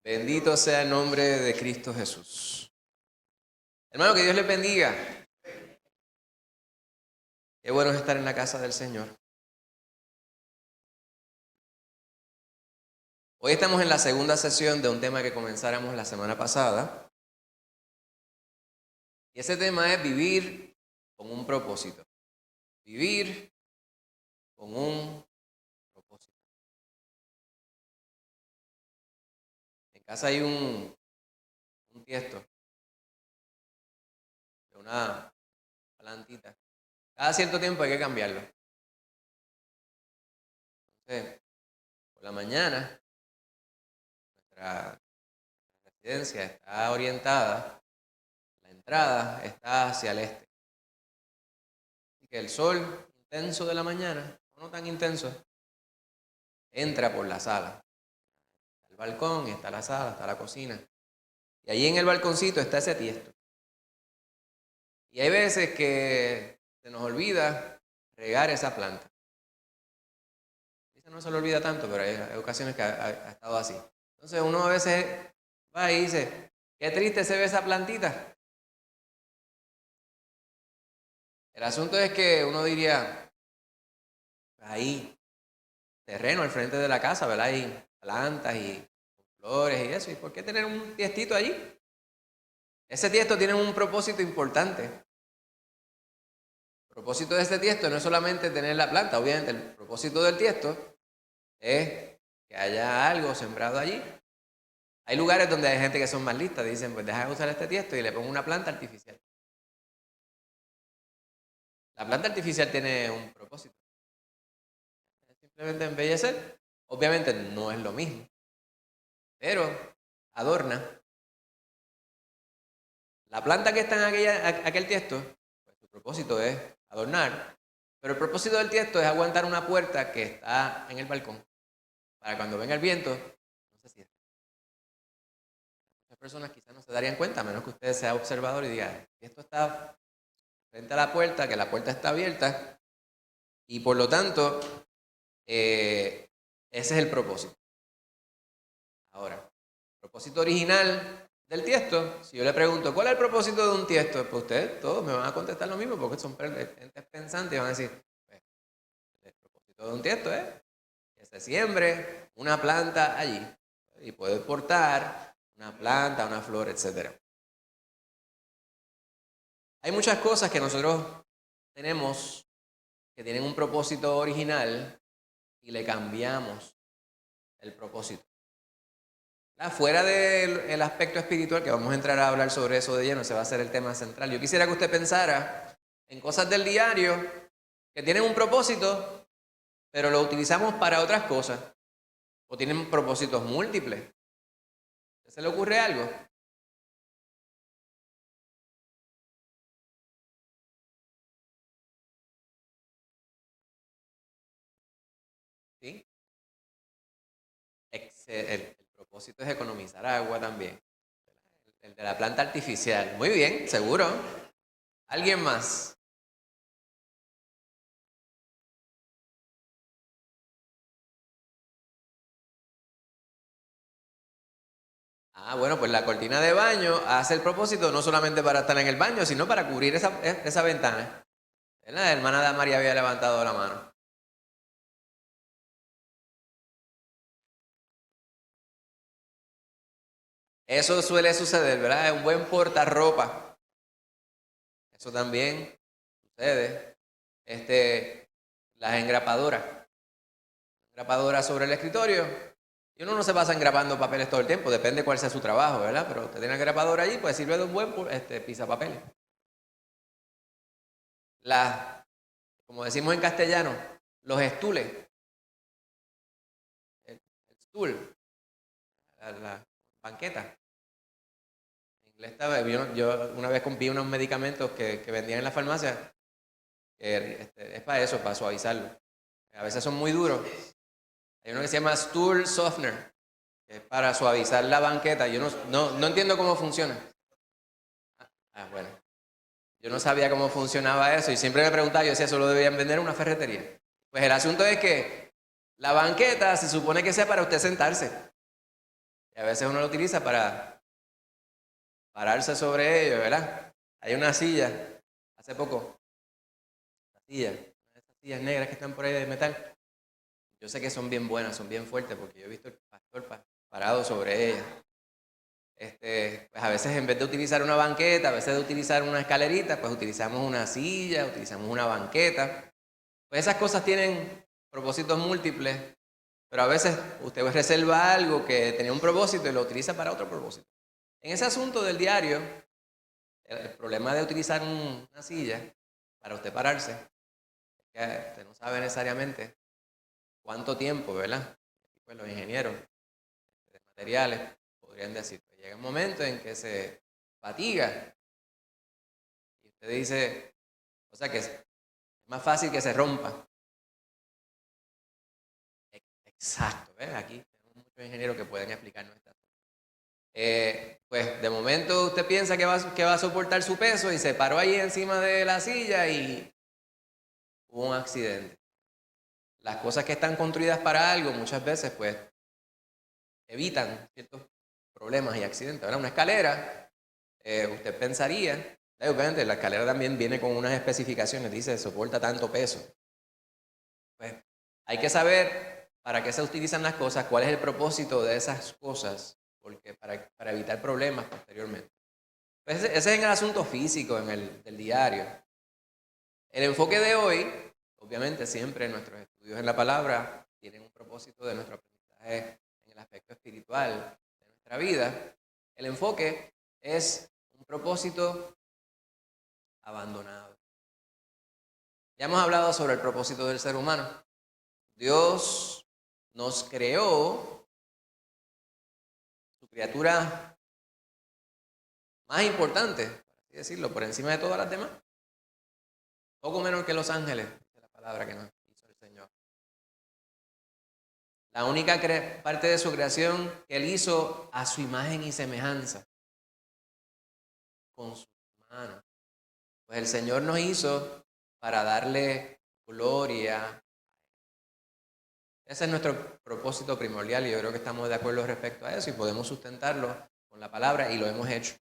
Bendito sea el nombre de Cristo Jesús. Hermano, que Dios les bendiga. Qué bueno es estar en la casa del Señor. Hoy estamos en la segunda sesión de un tema que comenzáramos la semana pasada. Y ese tema es vivir con un propósito. Vivir con un propósito. En casa hay un tiesto de una plantita. Cada cierto tiempo hay que cambiarlo. Entonces, por la mañana, nuestra residencia está orientada, la entrada está hacia el este. Así que el sol intenso de la mañana, o no tan intenso, entra por la sala. Está el balcón, está la sala, está la cocina. Y allí en el balconcito está ese tiesto. Y hay veces que se nos olvida regar esa planta. No se le olvida tanto, pero hay ocasiones que ha estado así. Entonces uno a veces va y dice, qué triste se ve esa plantita. El asunto es que uno diría, ahí, terreno al frente de la casa, ¿verdad? Hay plantas y flores y eso. ¿Y por qué tener un tiestito allí? Ese tiesto tiene un propósito importante. El propósito de este tiesto no es solamente tener la planta, obviamente el propósito del tiesto es que haya algo sembrado allí. Hay lugares donde hay gente que son más listas, dicen, pues deja de usar este tiesto y le pongo una planta artificial. La planta artificial tiene un propósito. Es simplemente embellecer. Obviamente no es lo mismo, pero adorna. La planta que está en aquel tiesto, pues su propósito es adornar, pero el propósito del tiesto es aguantar una puerta que está en el balcón, para cuando venga el viento, no se cierre. Muchas personas quizás no se darían cuenta, a menos que usted sea observador y diga, esto está frente a la puerta, que la puerta está abierta, y por lo tanto, ese es el propósito. Ahora, el propósito original del tiesto, si yo le pregunto, ¿cuál es el propósito de un tiesto? Pues ustedes todos me van a contestar lo mismo, porque son entes pensantes y van a decir, pues, el propósito de un tiesto es que se siembre una planta allí, y puede portar una planta, una flor, etc. Hay muchas cosas que nosotros tenemos que tienen un propósito original y le cambiamos el propósito. Fuera del aspecto espiritual, que vamos a entrar a hablar sobre eso de lleno, ese va a ser el tema central. Yo quisiera que usted pensara en cosas del diario que tienen un propósito, pero lo utilizamos para otras cosas, o tienen propósitos múltiples. ¿Se le ocurre algo? ¿Sí? El propósito es economizar agua también. El de la planta artificial. Muy bien, seguro. ¿Alguien más? Ah, bueno, pues la cortina de baño hace el propósito no solamente para estar en el baño, sino para cubrir esa ventana. La hermana de María había levantado la mano. Eso suele suceder, ¿verdad? Es un buen portarropa. Eso también sucede. Las engrapadoras. Engrapadoras sobre el escritorio. Y uno no se pasa engrapando papeles todo el tiempo, depende cuál sea su trabajo, ¿verdad? Pero usted tiene una engrapadora allí, pues sirve de un buen pisapapeles. Como decimos en castellano, los estules. El stool, la banqueta. En inglés yo una vez compré unos medicamentos que vendían en la farmacia, que es para eso, para suavizarlo. A veces son muy duros. Hay uno que se llama Stool Softener, que es para suavizar la banqueta. Yo no entiendo cómo funciona. Bueno. Yo no sabía cómo funcionaba eso y siempre me preguntaba, yo decía, eso lo debían vender en una ferretería. Pues el asunto es que la banqueta se supone que sea para usted sentarse. Y a veces uno lo utiliza para pararse sobre ello, ¿verdad? Hay una silla, hace poco, esas sillas negras que están por ahí de metal. Yo sé que son bien buenas, son bien fuertes, porque yo he visto el pastor parado sobre ellas. Pues a veces en vez de utilizar una banqueta, a veces de utilizar una escalerita, pues utilizamos una silla, utilizamos una banqueta. Pues esas cosas tienen propósitos múltiples, pero a veces usted reserva algo que tenía un propósito y lo utiliza para otro propósito. En ese asunto del diario, el problema de utilizar una silla para usted pararse, es que usted no sabe necesariamente cuánto tiempo, ¿verdad? Pues los ingenieros de materiales podrían decir, pues llega un momento en que se fatiga y usted dice, o sea que es más fácil que se rompa. Exacto, ¿ves? Aquí tenemos muchos ingenieros que pueden explicarnos esta cosa. Pues de momento usted piensa que va a soportar su peso y se paró ahí encima de la silla y hubo un accidente. Las cosas que están construidas para algo muchas veces pues evitan ciertos problemas y accidentes. ¿Verdad? Una escalera, usted pensaría, obviamente la escalera también viene con unas especificaciones, dice soporta tanto peso. Pues hay que saber para qué se utilizan las cosas, cuál es el propósito de esas cosas, porque para evitar problemas posteriormente. Pues ese es en el asunto físico, en el del diario. El enfoque de hoy, obviamente siempre nuestros estudios en la palabra tienen un propósito de nuestro aprendizaje en el aspecto espiritual de nuestra vida. El enfoque es un propósito abandonado. Ya hemos hablado sobre el propósito del ser humano. Dios nos creó, su criatura más importante, por así decirlo, por encima de todas las demás. Poco menos que los ángeles, es la palabra que nos hizo el Señor. La única parte de su creación que Él hizo a su imagen y semejanza, con sus manos. Pues el Señor nos hizo para darle gloria. Ese es nuestro propósito primordial y yo creo que estamos de acuerdo respecto a eso y podemos sustentarlo con la palabra y lo hemos hecho.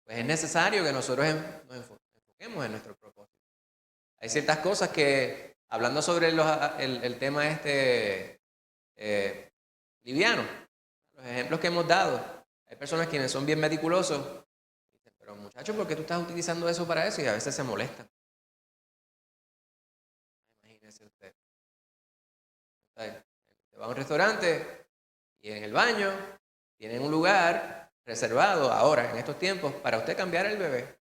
Pues es necesario que nosotros nos enfoquemos en nuestro propósito. Hay ciertas cosas que, hablando sobre el tema liviano, los ejemplos que hemos dado, hay personas quienes son bien meticulosos, dicen, pero muchachos, ¿por qué tú estás utilizando eso para eso? Y a veces se molestan. Imagínese usted. Usted va a un restaurante y en el baño tienen un lugar reservado ahora, en estos tiempos, para usted cambiar el bebé.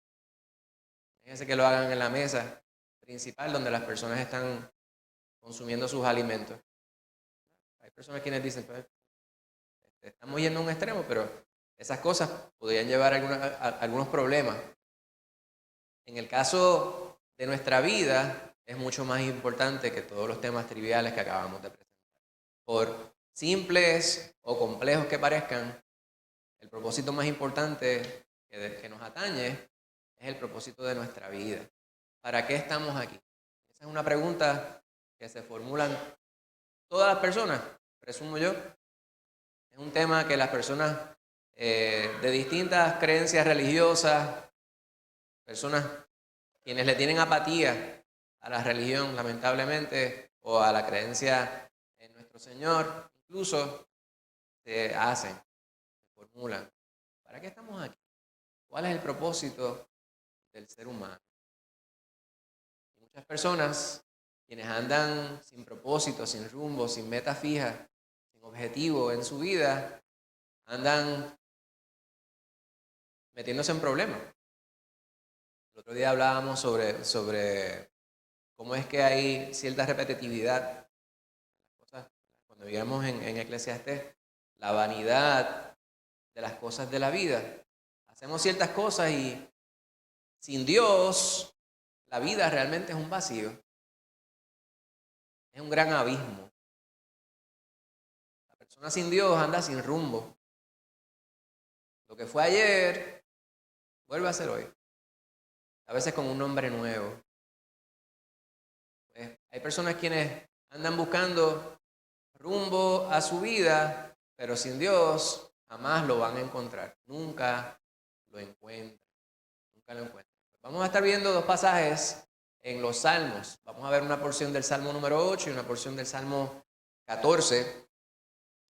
Fíjense que lo hagan en la mesa principal donde las personas están consumiendo sus alimentos. Hay personas quienes dicen, pues, estamos yendo a un extremo, pero esas cosas podrían llevar a algunos problemas. En el caso de nuestra vida, es mucho más importante que todos los temas triviales que acabamos de presentar. Por simples o complejos que parezcan, el propósito más importante que nos atañe es el propósito de nuestra vida. ¿Para qué estamos aquí? Esa es una pregunta que se formulan todas las personas, presumo yo. Es un tema que las personas de distintas creencias religiosas, personas quienes le tienen apatía a la religión, lamentablemente, o a la creencia en nuestro Señor, incluso se hacen, se formulan. ¿Para qué estamos aquí? ¿Cuál es el propósito del ser humano? Y muchas personas, quienes andan sin propósito, sin rumbo, sin meta fija, sin objetivo en su vida, andan metiéndose en problemas. El otro día hablábamos sobre cómo es que hay cierta repetitividad. Cosas, cuando vivíamos en Eclesiastés, la vanidad de las cosas de la vida. Hacemos ciertas cosas y sin Dios, la vida realmente es un vacío. Es un gran abismo. La persona sin Dios anda sin rumbo. Lo que fue ayer, vuelve a ser hoy. A veces con un nombre nuevo. Pues, hay personas quienes andan buscando rumbo a su vida pero sin Dios jamás lo van a encontrar. Nunca lo encuentran. Nunca lo encuentran. Vamos a estar viendo dos pasajes en los Salmos. Vamos a ver una porción del Salmo número 8 y una porción del Salmo 14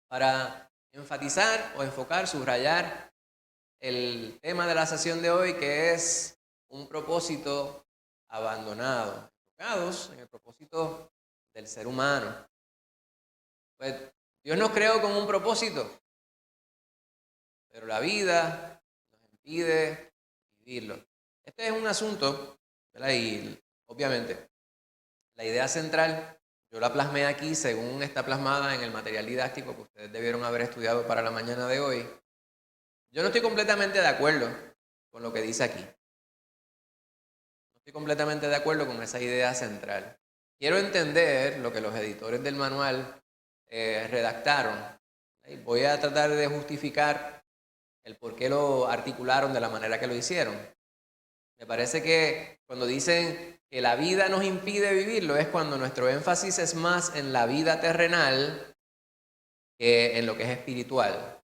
para enfatizar o enfocar, subrayar el tema de la sesión de hoy, que es un propósito abandonado, enfocados en el propósito del ser humano. Pues Dios nos creó con un propósito, pero la vida nos impide vivirlo. Este es un asunto, ¿verdad? Y obviamente la idea central yo la plasmé aquí según está plasmada en el material didáctico que ustedes debieron haber estudiado para la mañana de hoy. Yo no estoy completamente de acuerdo con lo que dice aquí. No estoy completamente de acuerdo con esa idea central. Quiero entender lo que los editores del manual redactaron. Voy a tratar de justificar el por qué lo articularon de la manera que lo hicieron. Me parece que cuando dicen que la vida nos impide vivirlo es cuando nuestro énfasis es más en la vida terrenal que en lo que es espiritual.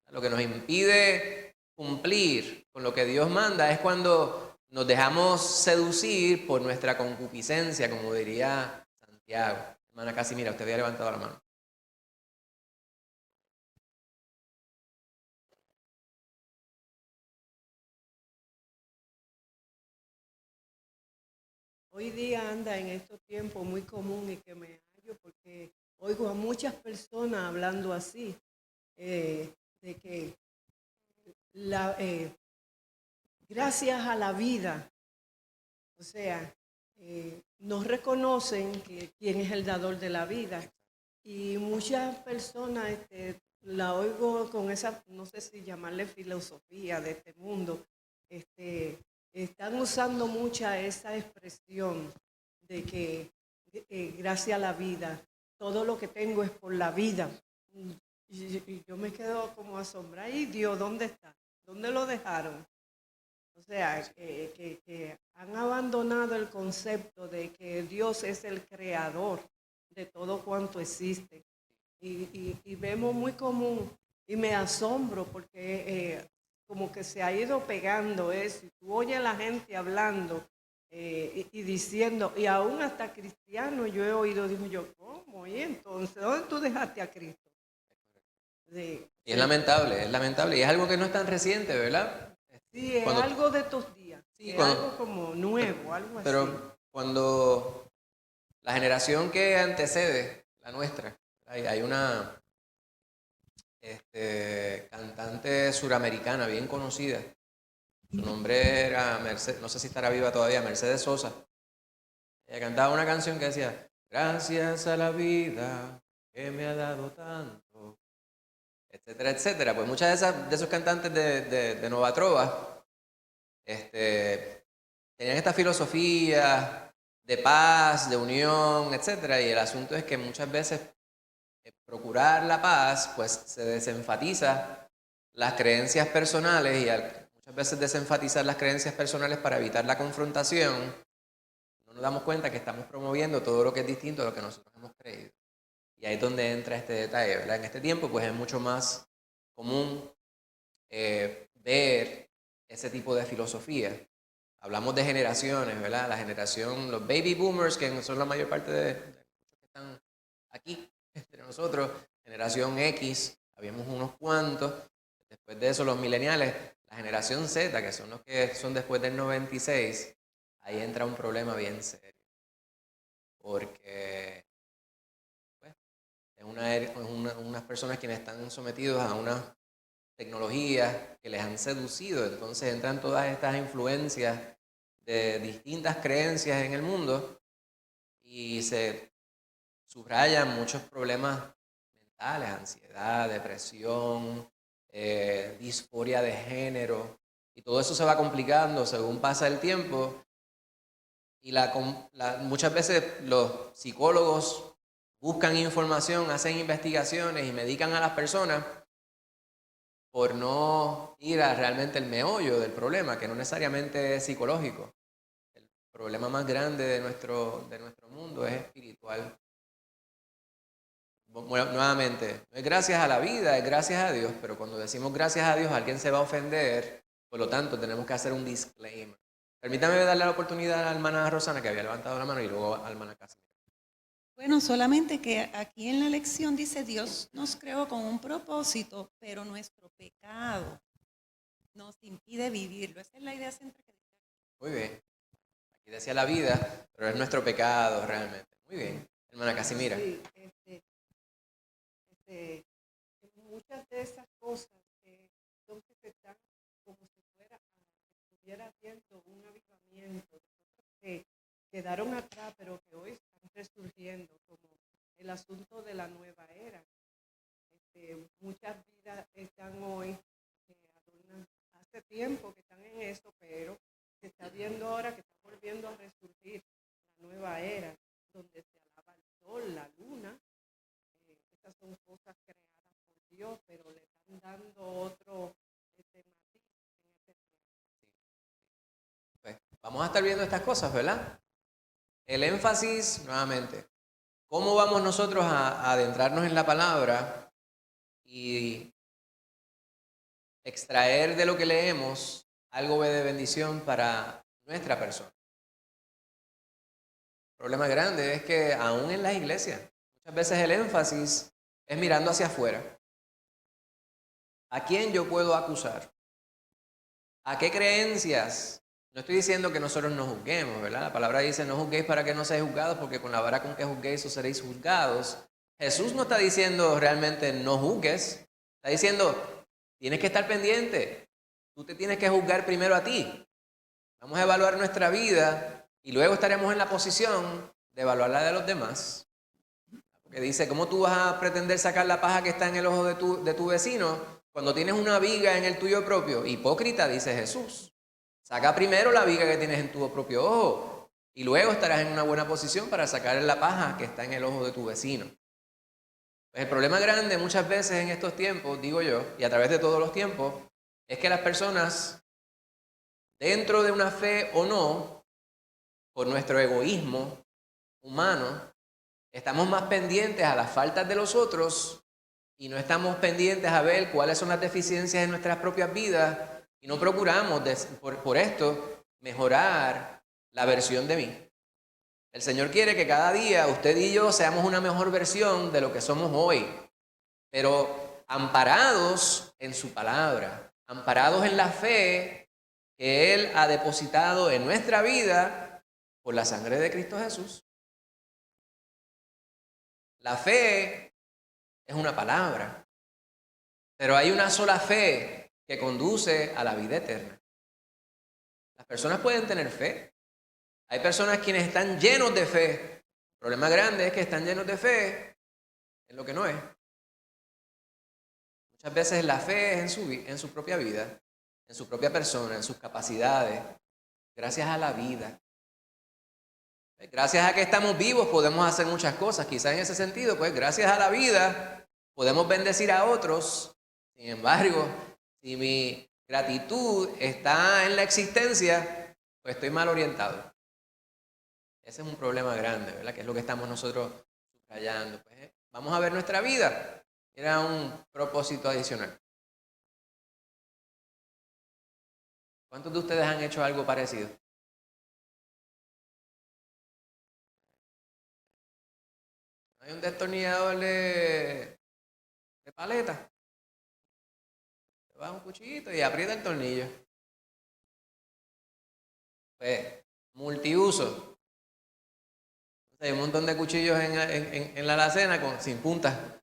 Lo que nos impide cumplir con lo que Dios manda es cuando nos dejamos seducir por nuestra concupiscencia, como diría Santiago. Hermana Casimira, usted había levantado la mano. Hoy día anda en estos tiempos muy común y que me hallo porque oigo a muchas personas hablando así, de que gracias a la vida, o sea, no reconocen quién es el dador de la vida. Y muchas personas la oigo con esa, no sé si llamarle filosofía de este mundo, están usando mucha esa expresión de que gracias a la vida, todo lo que tengo es por la vida. Y yo me quedo como asombrada. ¿Y Dios dónde está? ¿Dónde lo dejaron? O sea, que han abandonado el concepto de que Dios es el creador de todo cuanto existe. Y vemos muy común, y me asombro porque como que se ha ido pegando eso. Y tú oyes a la gente hablando y diciendo, y aún hasta cristianos yo he oído, digo yo, ¿cómo? ¿Y entonces dónde tú dejaste a Cristo? Y es lamentable, y es algo que no es tan reciente, ¿verdad? Sí, es algo de estos días, Sí, es algo como nuevo, algo así. Pero cuando la generación que antecede la nuestra, hay una cantante suramericana bien conocida, su nombre era Mercedes, no sé si estará viva todavía, Mercedes Sosa. Ella cantaba una canción que decía, gracias a la vida que me ha dado tanto, etcétera, etcétera. Pues muchas de esos cantantes de Nova Trova tenían esta filosofía de paz, de unión, etcétera. Y el asunto es que muchas veces procurar la paz, pues se desenfatiza las creencias personales y muchas veces desenfatizar las creencias personales para evitar la confrontación, no nos damos cuenta que estamos promoviendo todo lo que es distinto a lo que nosotros hemos creído. Y ahí es donde entra este detalle, ¿verdad? En este tiempo, pues es mucho más común ver ese tipo de filosofía. Hablamos de generaciones, ¿verdad? La generación, los baby boomers, que son la mayor parte de los que están aquí entre nosotros, generación X, habíamos unos cuantos. Después de eso, los millennials, la generación Z, que son los que son después del 96, ahí entra un problema bien serio. Porque pues, es unas personas quienes están sometidos a unas tecnologías que les han seducido. Entonces entran todas estas influencias de distintas creencias en el mundo y se subrayan muchos problemas mentales, ansiedad, depresión, disforia de género, y todo eso se va complicando según pasa el tiempo. Y muchas veces los psicólogos buscan información, hacen investigaciones y medican a las personas por no ir a realmente el meollo del problema, que no necesariamente es psicológico. El problema más grande de nuestro mundo es espiritual. nuevamente, no es gracias a la vida, es gracias a Dios, pero cuando decimos gracias a Dios, alguien se va a ofender, por lo tanto, tenemos que hacer un disclaimer. Permítame darle la oportunidad a la hermana Rosana, que había levantado la mano, y luego a la hermana Casimira. Bueno, solamente que aquí en la lección dice Dios nos creó con un propósito, pero nuestro pecado nos impide vivirlo. Esa es la idea central. Muy bien. Aquí decía la vida, pero es nuestro pecado realmente. Muy bien. Hermana Casimira. Sí, muchas de esas cosas entonces están como si estuviera haciendo un avivamiento, que quedaron atrás, pero que hoy están resurgiendo, como el asunto de la nueva era. Muchas vidas están hoy, adornan, hace tiempo que están en eso, pero se está viendo ahora que está volviendo a resurgir la nueva era, donde se alaba el sol, la luna. Estas son cosas creadas por Dios, pero le están dando otro matiz en este tiempo. Pues, vamos a estar viendo estas cosas, ¿verdad? El énfasis, nuevamente, ¿cómo vamos nosotros a adentrarnos en la palabra y extraer de lo que leemos algo de bendición para nuestra persona? El problema grande es que aún en las iglesias, muchas veces el énfasis es mirando hacia afuera. ¿A quién yo puedo acusar? ¿A qué creencias? No estoy diciendo que nosotros no juzguemos, ¿verdad? La palabra dice, no juzguéis para que no seáis juzgados, porque con la vara con que juzguéis os seréis juzgados. Jesús no está diciendo realmente no juzgues. Está diciendo, tienes que estar pendiente. Tú te tienes que juzgar primero a ti. Vamos a evaluar nuestra vida y luego estaremos en la posición de evaluar la de los demás. Porque dice, ¿cómo tú vas a pretender sacar la paja que está en el ojo de tu vecino cuando tienes una viga en el tuyo propio? Hipócrita, dice Jesús. Saca primero la viga que tienes en tu propio ojo y luego estarás en una buena posición para sacar la paja que está en el ojo de tu vecino. Pues el problema grande muchas veces en estos tiempos, digo yo, y a través de todos los tiempos, es que las personas, dentro de una fe o no, por nuestro egoísmo humano, estamos más pendientes a las faltas de los otros y no estamos pendientes a ver cuáles son las deficiencias en nuestras propias vidas y no procuramos por esto mejorar la versión de mí. El Señor quiere que cada día usted y yo seamos una mejor versión de lo que somos hoy, pero amparados en su palabra, amparados en la fe que Él ha depositado en nuestra vida por la sangre de Cristo Jesús. La fe es una palabra, pero hay una sola fe que conduce a la vida eterna. Las personas pueden tener fe. Hay personas quienes están llenos de fe. El problema grande es que están llenos de fe en lo que no es. Muchas veces la fe es en su propia vida, en su propia persona, en sus capacidades, gracias a la vida. Gracias a que estamos vivos podemos hacer muchas cosas. Quizás en ese sentido, pues gracias a la vida podemos bendecir a otros. Sin embargo, si mi gratitud está en la existencia, pues estoy mal orientado. Ese es un problema grande, ¿verdad? Que es lo que estamos nosotros subrayando. Pues, vamos a ver nuestra vida. Era un propósito adicional. ¿Cuántos de ustedes han hecho algo parecido? Hay un destornillador de paleta. Te vas un cuchillito y aprieta el tornillo. Pues, multiuso. Hay un montón de cuchillos en la alacena sin punta.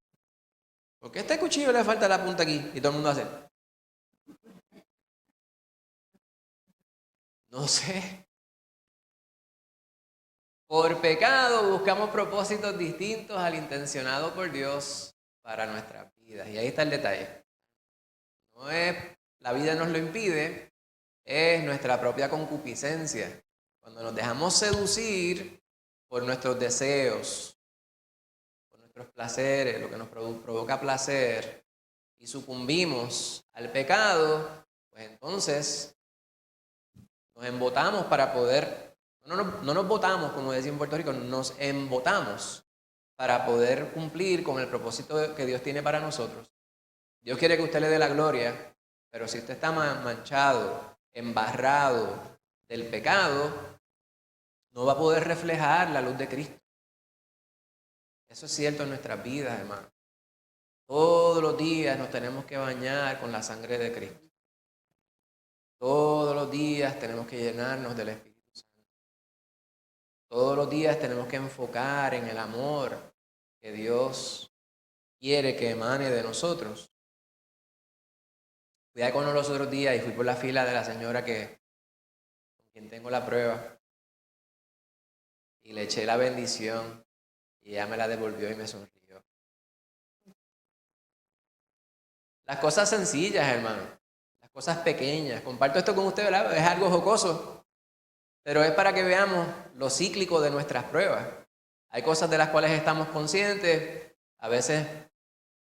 ¿Por qué a este cuchillo le falta la punta aquí? Y todo el mundo hace. No sé. Por pecado buscamos propósitos distintos al intencionado por Dios para nuestras vidas. Y ahí está el detalle. No es, la vida nos lo impide, es nuestra propia concupiscencia. Cuando nos dejamos seducir por nuestros deseos, por nuestros placeres, lo que nos provoca placer, y sucumbimos al pecado, pues entonces nos embotamos para poder, no nos botamos, como decía en Puerto Rico, nos embotamos para poder cumplir con el propósito que Dios tiene para nosotros. Dios quiere que usted le dé la gloria, pero si usted está manchado, embarrado del pecado, no va a poder reflejar la luz de Cristo. Eso es cierto en nuestras vidas, hermano. Todos los días nos tenemos que bañar con la sangre de Cristo. Todos los días tenemos que llenarnos del Espíritu Santo. Todos los días tenemos que enfocar en el amor que Dios quiere que emane de nosotros. Fui a Econo los otros días y fui por la fila de la señora con quien tengo la prueba. Y le eché la bendición y ella me la devolvió y me sonrió. Las cosas sencillas, hermano. Las cosas pequeñas. Comparto esto con ustedes, ¿verdad? Es algo jocoso. Pero es para que veamos lo cíclico de nuestras pruebas. Hay cosas de las cuales estamos conscientes. A veces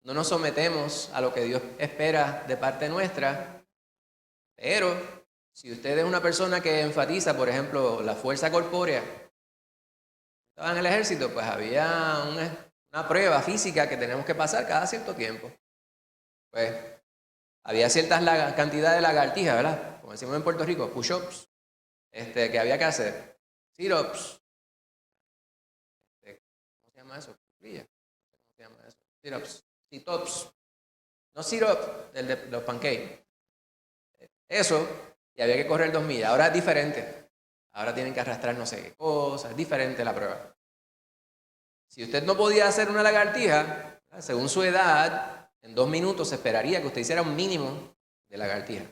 no nos sometemos a lo que Dios espera de parte nuestra. Pero si usted es una persona que enfatiza, por ejemplo, la fuerza corpórea, estaba en el ejército, pues había una prueba física que tenemos que pasar cada cierto tiempo. Pues había ciertas cantidad de lagartijas, ¿verdad? Como decimos en Puerto Rico, push-ups, que había que hacer. Sit-ups. ¿Cómo se llama eso? ¿Cómo se llama eso? Sit-ups. Sit-ups. No sit-up, el de los pancakes. Eso, y había que correr 2 millas. Ahora es diferente. Ahora tienen que arrastrar no sé qué cosas. Es diferente la prueba. Si usted no podía hacer una lagartija, según su edad, en 2 minutos se esperaría que usted hiciera un mínimo de lagartija.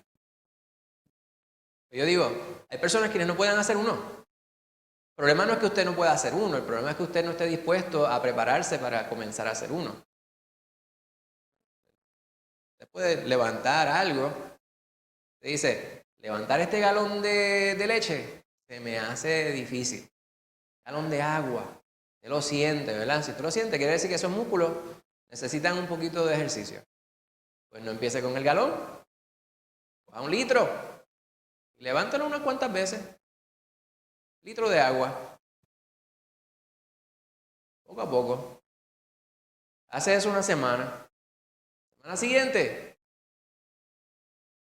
Yo digo, hay personas quienes no pueden hacer uno. El problema no es que usted no pueda hacer uno, el problema es que usted no esté dispuesto a prepararse para comenzar a hacer uno. Usted puede levantar algo. Usted dice, levantar este galón de leche se me hace difícil. Galón de agua. Usted lo siente, ¿verdad? Si usted lo siente, quiere decir que esos músculos necesitan un poquito de ejercicio. Pues no empiece con el galón. Coja 1 litro. Y levántalo unas cuantas veces. Litro de agua. Poco a poco. Hace eso una semana. Semana siguiente.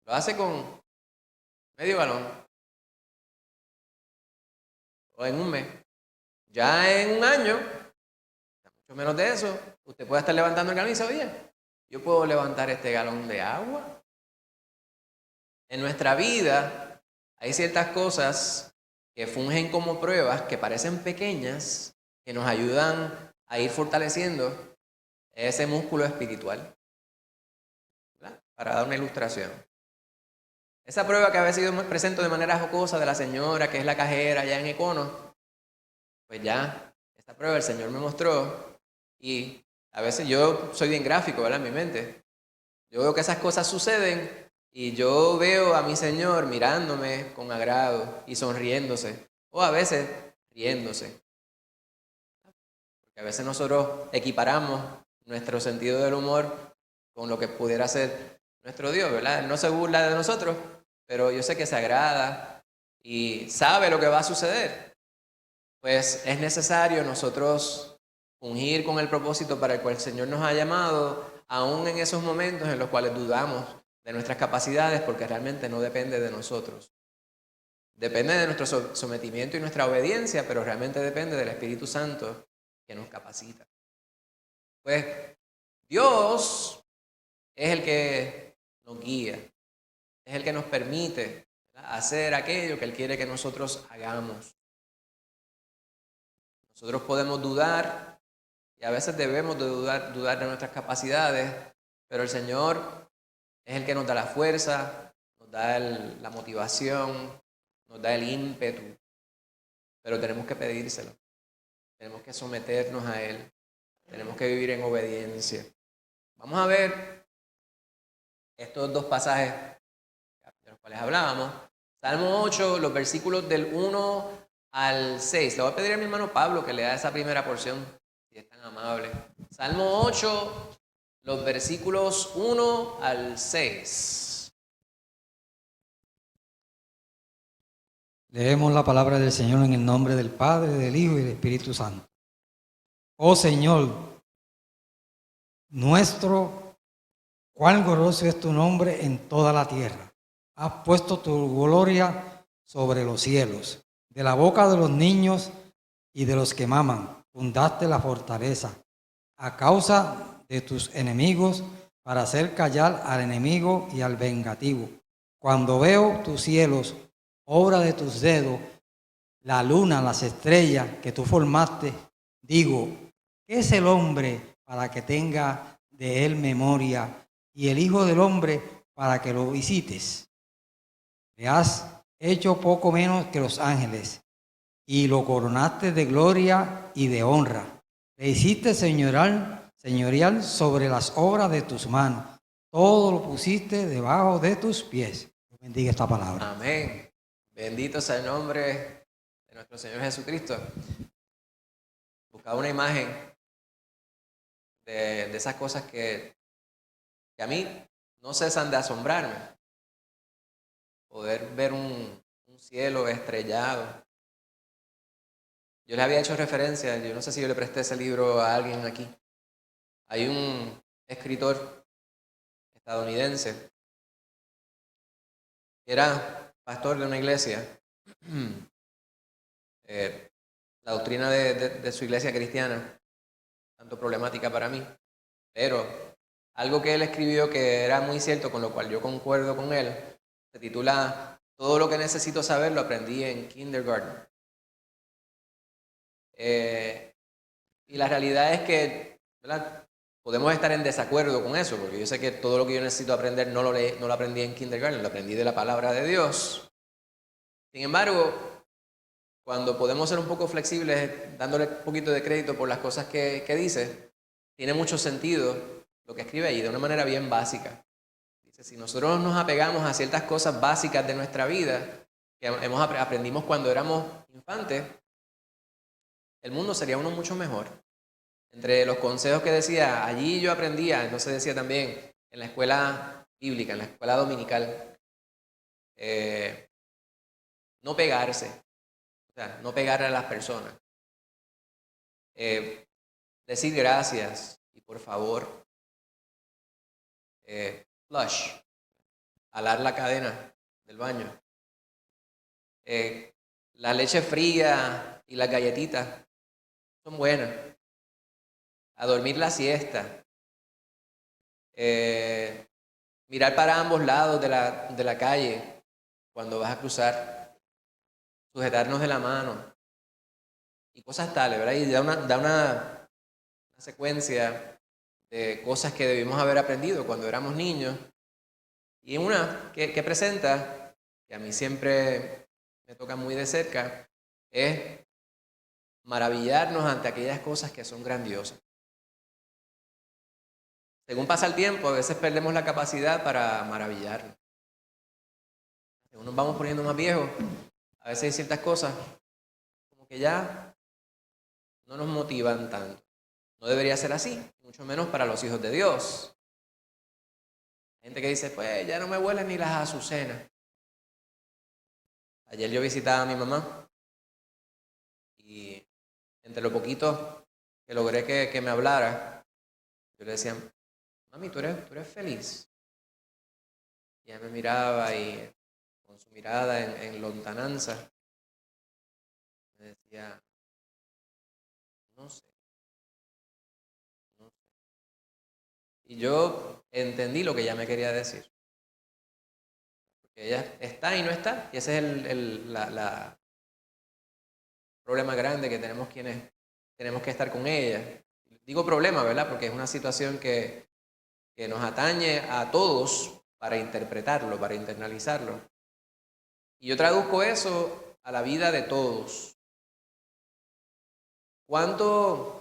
Lo hace con medio galón. O en 1 mes. Ya en 1 año, mucho menos de eso, usted puede estar levantando el galón y dice, oye, yo puedo levantar este galón de agua. En nuestra vida hay ciertas cosas que fungen como pruebas, que parecen pequeñas, que nos ayudan a ir fortaleciendo ese músculo espiritual. ¿Verdad? Para dar una ilustración. Esa prueba que había sido presente de manera jocosa de la señora, que es la cajera allá en Econo, pues ya, esta prueba el Señor me mostró y a veces yo soy bien gráfico, ¿verdad? En mi mente. Yo veo que esas cosas suceden y yo veo a mi Señor mirándome con agrado y sonriéndose, o a veces riéndose. Porque a veces nosotros equiparamos nuestro sentido del humor con lo que pudiera ser nuestro Dios, ¿verdad? Él no se burla de nosotros, pero yo sé que se agrada y sabe lo que va a suceder. Pues es necesario nosotros ungir con el propósito para el cual el Señor nos ha llamado, aún en esos momentos en los cuales dudamos de nuestras capacidades, porque realmente no depende de nosotros. Depende de nuestro sometimiento y nuestra obediencia, pero realmente depende del Espíritu Santo que nos capacita. Pues Dios es el que nos guía, es el que nos permite, ¿verdad?, hacer aquello que Él quiere que nosotros hagamos. Nosotros podemos dudar y a veces debemos de dudar de nuestras capacidades, pero el Señor es el que nos da la fuerza, nos da la motivación, nos da el ímpetu, pero tenemos que pedírselo, tenemos que someternos a Él, tenemos que vivir en obediencia. Vamos a ver estos 2 pasajes de los cuales hablábamos. Salmo 8, los versículos del 1 al 6. Le voy a pedir a mi hermano Pablo que lea esa primera porción, si es tan amable. Salmo 8, los versículos 1 al 6. Leemos la palabra del Señor en el nombre del Padre, del Hijo y del Espíritu Santo. Oh Señor, nuestro, cuán glorioso es tu nombre en toda la tierra. Has puesto tu gloria sobre los cielos. De la boca de los niños y de los que maman, fundaste la fortaleza. A causa de tus enemigos, para hacer callar al enemigo y al vengativo. Cuando veo tus cielos, obra de tus dedos, la luna, las estrellas que tú formaste, digo, ¿qué es el hombre para que tenga de él memoria y el hijo del hombre para que lo visites? Le has hecho poco menos que los ángeles y lo coronaste de gloria y de honra. Le hiciste señorial sobre las obras de tus manos. Todo lo pusiste debajo de tus pies. Dios bendiga esta palabra. Amén. Bendito sea el nombre de nuestro Señor Jesucristo. Buscaba una imagen de esas cosas que a mí no cesan de asombrarme. Poder ver un cielo estrellado. Yo les había hecho referencia, yo no sé si yo le presté ese libro a alguien aquí. Hay un escritor estadounidense que era pastor de una iglesia. La doctrina de su iglesia cristiana, tanto problemática para mí, pero algo que él escribió que era muy cierto, con lo cual yo concuerdo con él, se titula Todo lo que necesito saber lo aprendí en kindergarten. Y la realidad es que, ¿verdad?, podemos estar en desacuerdo con eso, porque yo sé que todo lo que yo necesito aprender no lo aprendí en kindergarten, lo aprendí de la palabra de Dios. Sin embargo, cuando podemos ser un poco flexibles, dándole un poquito de crédito por las cosas que dice, tiene mucho sentido lo que escribe ahí, de una manera bien básica. Dice, si nosotros nos apegamos a ciertas cosas básicas de nuestra vida, que aprendimos cuando éramos infantes, el mundo sería uno mucho mejor. Entre los consejos que decía, allí yo aprendía, entonces decía también, en la escuela bíblica, en la escuela dominical, no pegarse, o sea, no pegarle a las personas. Decir gracias y por favor. Flush, alar la cadena del baño. La leche fría y las galletitas son buenas. A dormir la siesta. Mirar para ambos lados de la calle cuando vas a cruzar. Sujetarnos de la mano. Y cosas tales, ¿verdad? Y da una secuencia de cosas que debimos haber aprendido cuando éramos niños. Y una que presenta, que a mí siempre me toca muy de cerca, es maravillarnos ante aquellas cosas que son grandiosas. Según pasa el tiempo, a veces perdemos la capacidad para maravillarnos. Según nos vamos poniendo más viejos, a veces hay ciertas cosas como que ya no nos motivan tanto. No debería ser así, mucho menos para los hijos de Dios. Hay gente que dice, pues ya no me huelen ni las azucenas. Ayer yo visitaba a mi mamá y entre lo poquito que logré que me hablara, yo le decía, mami, ¿tú eres feliz? Y ella me miraba y con su mirada en lontananza me decía, no sé. Y yo entendí lo que ella me quería decir. Porque ella está y no está. Y ese es el problema grande que tenemos quienes tenemos que estar con ella. Digo problema, ¿verdad? Porque es una situación que nos atañe a todos para interpretarlo, para internalizarlo. Y yo traduzco eso a la vida de todos. ¿Cuánto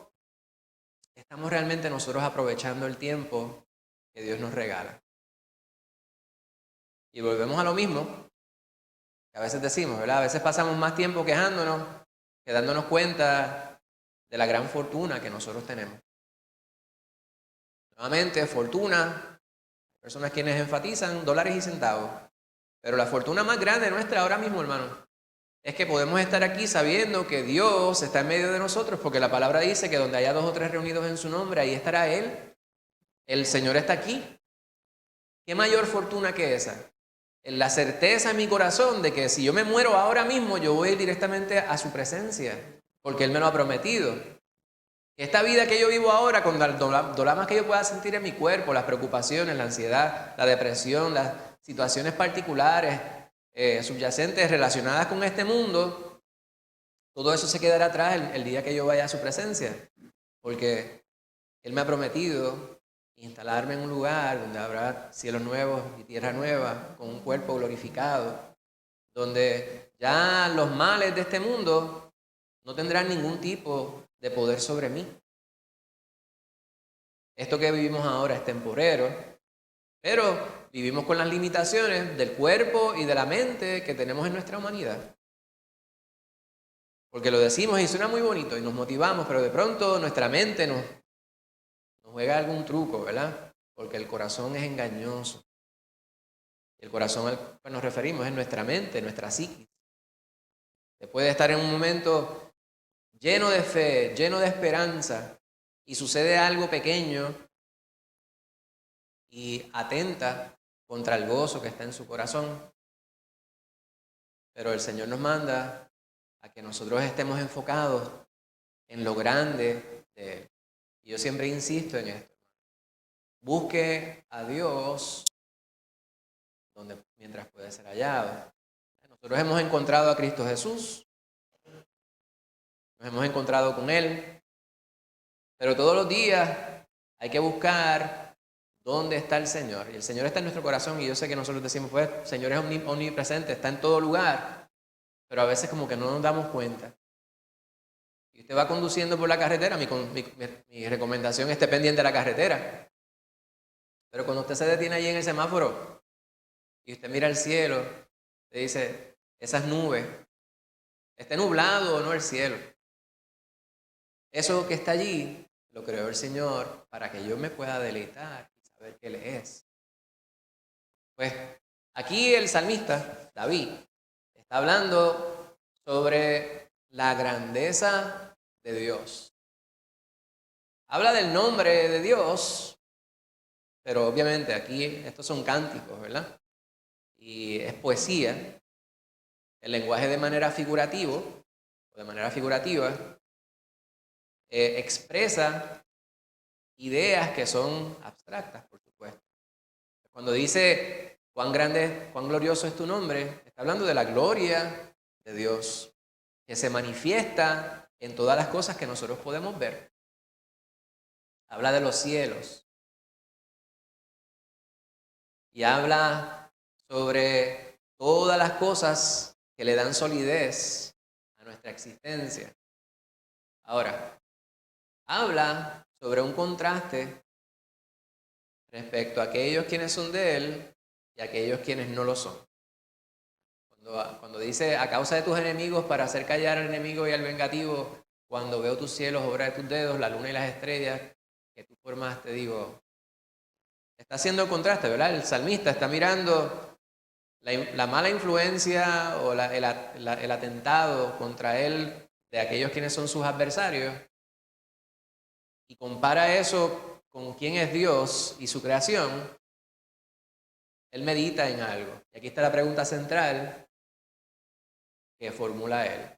estamos realmente nosotros aprovechando el tiempo que Dios nos regala? Y volvemos a lo mismo que a veces decimos, ¿verdad? A veces pasamos más tiempo quejándonos que dándonos cuenta de la gran fortuna que nosotros tenemos. Nuevamente, fortuna, personas quienes enfatizan dólares y centavos. Pero la fortuna más grande nuestra ahora mismo, hermano, es que podemos estar aquí sabiendo que Dios está en medio de nosotros, porque la palabra dice que donde haya 2 o 3 reunidos en su nombre, ahí estará Él. El Señor está aquí. ¿Qué mayor fortuna que esa? La certeza en mi corazón de que si yo me muero ahora mismo, yo voy a ir directamente a su presencia, porque Él me lo ha prometido. Esta vida que yo vivo ahora, con los dolemas que yo pueda sentir en mi cuerpo, las preocupaciones, la ansiedad, la depresión, las situaciones particulares, subyacentes relacionadas con este mundo, todo eso se quedará atrás el día que yo vaya a su presencia, porque Él me ha prometido instalarme en un lugar donde habrá cielos nuevos y tierra nueva, con un cuerpo glorificado, donde ya los males de este mundo no tendrán ningún tipo de poder sobre mí. Esto que vivimos ahora es temporero, pero vivimos con las limitaciones del cuerpo y de la mente que tenemos en nuestra humanidad. Porque lo decimos y suena muy bonito y nos motivamos, pero de pronto nuestra mente nos juega algún truco, ¿verdad? Porque el corazón es engañoso. El corazón al que nos referimos es nuestra mente, nuestra psiquis. Se puede estar en un momento lleno de fe, lleno de esperanza, y sucede algo pequeño y atenta contra el gozo que está en su corazón. Pero el Señor nos manda a que nosotros estemos enfocados en lo grande de Él. Y yo siempre insisto en esto. Busque a Dios mientras puede ser hallado. Nosotros hemos encontrado a Cristo Jesús. Nos hemos encontrado con Él. Pero todos los días hay que buscar dónde está el Señor. Y el Señor está en nuestro corazón. Y yo sé que nosotros decimos, pues, el Señor es omnipresente, está en todo lugar. Pero a veces como que no nos damos cuenta. Y usted va conduciendo por la carretera, mi recomendación es esté pendiente de la carretera. Pero cuando usted se detiene allí en el semáforo y usted mira el cielo, le dice, esas nubes, esté nublado o no el cielo. Eso que está allí lo creó el Señor para que yo me pueda deleitar y saber que Él es. Pues aquí el salmista, David, está hablando sobre la grandeza de Dios. Habla del nombre de Dios, pero obviamente aquí estos son cánticos, ¿verdad? Y es poesía. El lenguaje de manera figurativa expresa ideas que son abstractas, por supuesto. Cuando dice cuán grande, cuán glorioso es tu nombre, está hablando de la gloria de Dios, que se manifiesta en todas las cosas que nosotros podemos ver. Habla de los cielos. Y habla sobre todas las cosas que le dan solidez a nuestra existencia. Ahora, habla sobre un contraste respecto a aquellos quienes son de Él y aquellos quienes no lo son. Cuando dice, a causa de tus enemigos, para hacer callar al enemigo y al vengativo, cuando veo tus cielos, obra de tus dedos, la luna y las estrellas que tú formaste, digo, está haciendo el contraste, ¿verdad? El salmista está mirando la mala influencia o el atentado contra él de aquellos quienes son sus adversarios y compara eso con quién es Dios y su creación. Él medita en algo. Y aquí está la pregunta central que formula él.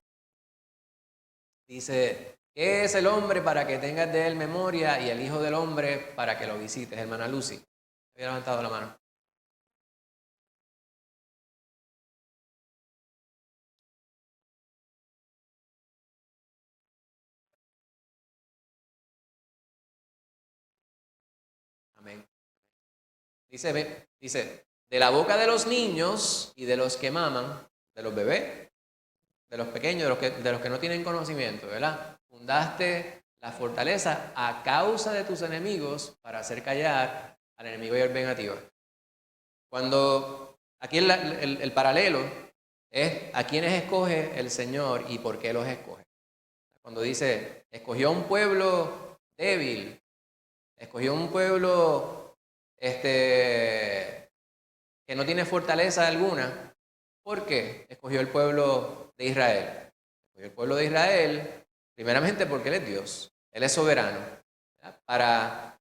Dice, ¿qué es el hombre para que tengas de él memoria y el hijo del hombre para que lo visites? Hermana Lucy, había levantado la mano. Amén. Dice, de la boca de los niños y de los que maman, de los bebés, de los pequeños, de los que no tienen conocimiento, ¿verdad? Fundaste la fortaleza a causa de tus enemigos para hacer callar al enemigo y al vengativo. Cuando aquí el paralelo es a quienes escoge el Señor y por qué los escoge. Cuando dice, escogió un pueblo débil, escogió un pueblo que no tiene fortaleza alguna. ¿Por qué escogió el pueblo de Israel. El pueblo de Israel, primeramente porque Él es Dios, Él es soberano, ¿verdad?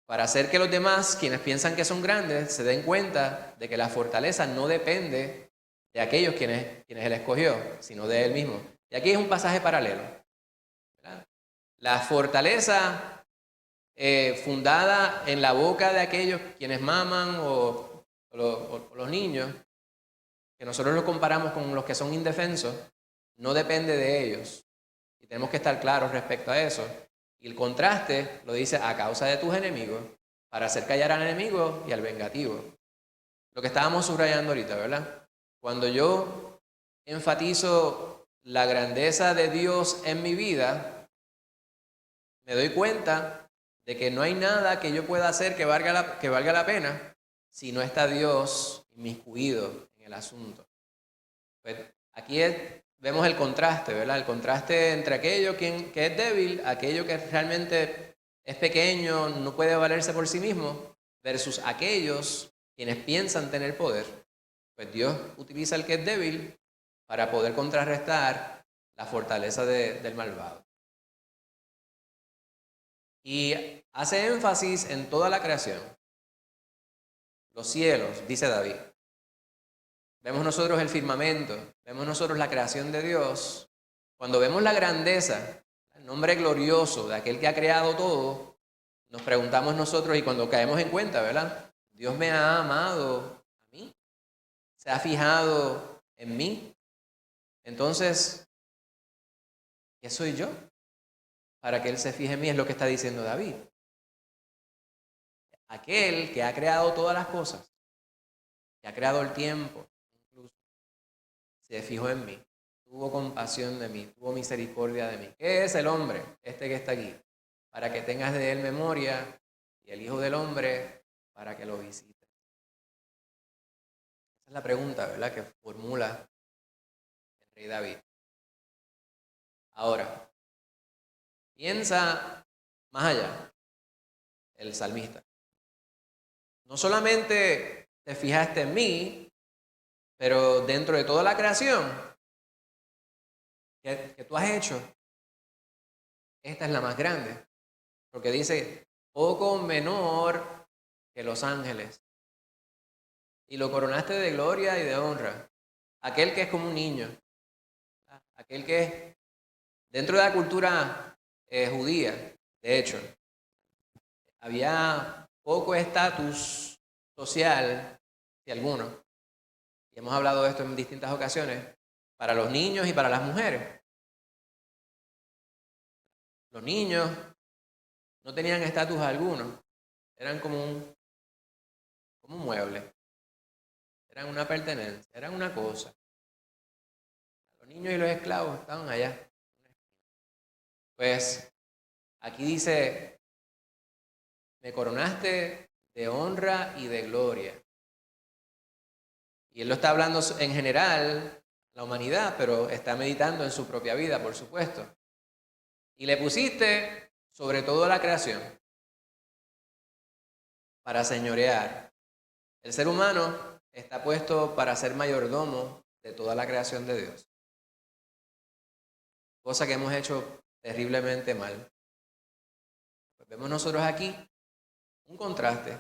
Para hacer que los demás, quienes piensan que son grandes, se den cuenta de que la fortaleza no depende de aquellos quienes Él escogió, sino de Él mismo. Y aquí es un pasaje paralelo, ¿verdad? La fortaleza fundada en la boca de aquellos quienes maman o los niños, que nosotros lo comparamos con los que son indefensos, no depende de ellos. Y tenemos que estar claros respecto a eso. Y el contraste lo dice a causa de tus enemigos, para hacer callar al enemigo y al vengativo. Lo que estábamos subrayando ahorita, ¿verdad? Cuando yo enfatizo la grandeza de Dios en mi vida, me doy cuenta de que no hay nada que yo pueda hacer que valga la pena si no está Dios inmiscuido en el asunto. Pues aquí vemos el contraste, ¿verdad? El contraste entre aquello que es débil, aquello que realmente es pequeño, no puede valerse por sí mismo, versus aquellos quienes piensan tener poder. Pues Dios utiliza el que es débil para poder contrarrestar la fortaleza del malvado. Y hace énfasis en toda la creación. Los cielos, dice David. Vemos nosotros el firmamento, vemos nosotros la creación de Dios. Cuando vemos la grandeza, el nombre glorioso de aquel que ha creado todo, nos preguntamos nosotros, y cuando caemos en cuenta, ¿verdad? Dios me ha amado a mí, se ha fijado en mí. Entonces, ¿qué soy yo para que Él se fije en mí? Es lo que está diciendo David. Aquel que ha creado todas las cosas, que ha creado el tiempo, incluso, se fijó en mí, tuvo compasión de mí, tuvo misericordia de mí. ¿Qué es el hombre, este que está aquí? Para que tengas de él memoria, y el Hijo del Hombre para que lo visite. Esa es la pregunta, ¿verdad?, que formula el rey David. Ahora, piensa más allá, el salmista. No solamente te fijaste en mí, pero dentro de toda la creación que tú has hecho, esta es la más grande. Porque dice, poco menor que los ángeles. Y lo coronaste de gloria y de honra. Aquel que es como un niño. Aquel que es, dentro de la cultura judía, de hecho, había poco estatus social, si alguno, y hemos hablado de esto en distintas ocasiones, para los niños y para las mujeres. Los niños no tenían estatus alguno, eran como un mueble, eran una pertenencia, eran una cosa. Los niños y los esclavos estaban allá. Pues aquí dice, me coronaste de honra y de gloria. Y él lo está hablando en general, la humanidad, pero está meditando en su propia vida, por supuesto. Y le pusiste sobre todo la creación para señorear. El ser humano está puesto para ser mayordomo de toda la creación de Dios. Cosa que hemos hecho terriblemente mal. Pues vemos nosotros aquí un contraste.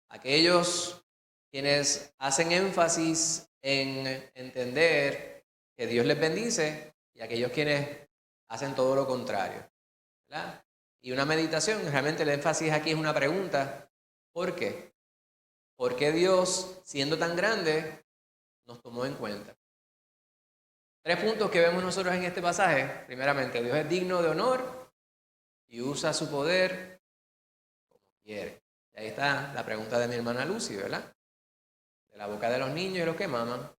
Aquellos quienes hacen énfasis en entender que Dios les bendice y aquellos quienes hacen todo lo contrario, ¿verdad? Y una meditación, realmente el énfasis aquí es una pregunta. ¿Por qué? ¿Por qué Dios, siendo tan grande, nos tomó en cuenta? 3 puntos que vemos nosotros en este pasaje. Primeramente, Dios es digno de honor y usa su poder como quiere. Y ahí está la pregunta de mi hermana Lucy, ¿verdad? De la boca de los niños y los que maman,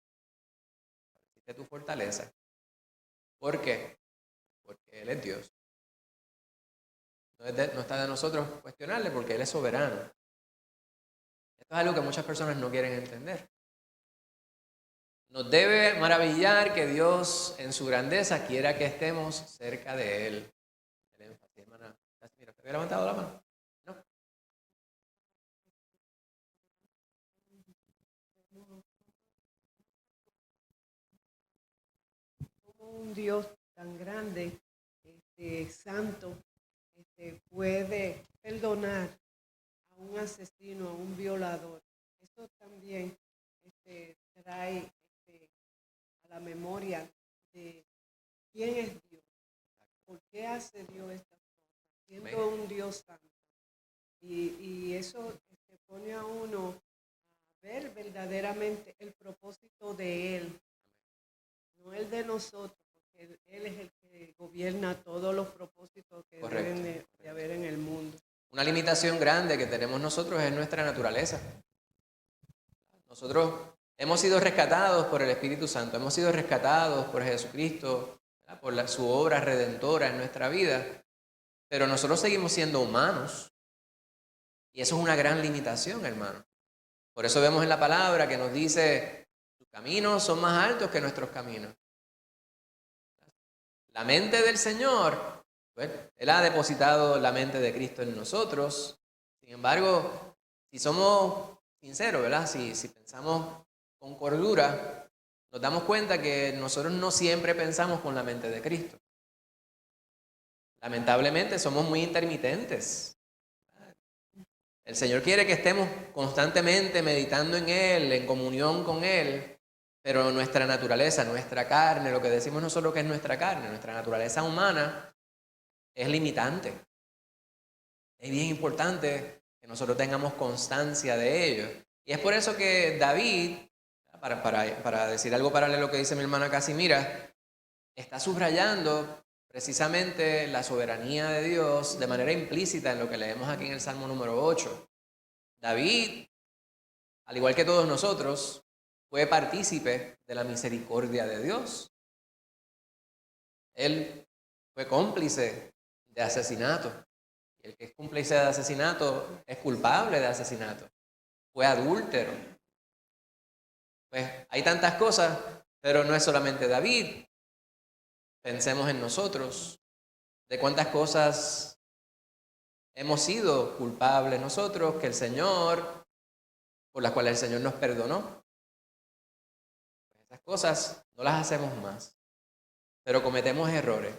existe tu fortaleza. ¿Por qué? Porque Él es Dios. No está de nosotros cuestionarle porque Él es soberano. Esto es algo que muchas personas no quieren entender. Nos debe maravillar que Dios en su grandeza quiera que estemos cerca de Él. El énfasis, hermana. Mira, ¿te había levantado la mano? No. un Dios tan grande, santo, puede perdonar a un asesino, a un violador. Eso también trae a la memoria de quién es Dios, por qué hace Dios estas cosas, siendo un Dios santo. Y eso pone a uno a ver verdaderamente el propósito de Él, no el de nosotros, porque Él es el que gobierna todos los propósitos que Correcto. deben de haber en el mundo. Una limitación grande que tenemos nosotros es nuestra naturaleza. Nosotros hemos sido rescatados por el Espíritu Santo, hemos sido rescatados por Jesucristo, ¿verdad? Por su obra redentora en nuestra vida, pero nosotros seguimos siendo humanos y eso es una gran limitación, hermano. Por eso vemos en la palabra que nos dice, sus caminos son más altos que nuestros caminos. La mente del Señor, pues, Él ha depositado la mente de Cristo en nosotros. Sin embargo, si somos sinceros, ¿verdad? Si pensamos con cordura, nos damos cuenta que nosotros no siempre pensamos con la mente de Cristo. Lamentablemente somos muy intermitentes. El Señor quiere que estemos constantemente meditando en Él, en comunión con Él, pero nuestra naturaleza, nuestra carne, lo que decimos nosotros que es nuestra carne, nuestra naturaleza humana, es limitante. Es bien importante que nosotros tengamos constancia de ello. Y es por eso que David, para decir algo paralelo a lo que dice mi hermana Casimira, está subrayando precisamente la soberanía de Dios de manera implícita en lo que leemos aquí en el Salmo número 8. David, al igual que todos nosotros, fue partícipe de la misericordia de Dios. Él fue cómplice de asesinato. Y el que es cómplice de asesinato es culpable de asesinato. Fue adúltero. Pues hay tantas cosas, pero no es solamente David. Pensemos en nosotros, de cuántas cosas hemos sido culpables nosotros, que el Señor, por las cuales el Señor nos perdonó. Esas cosas no las hacemos más, pero cometemos errores.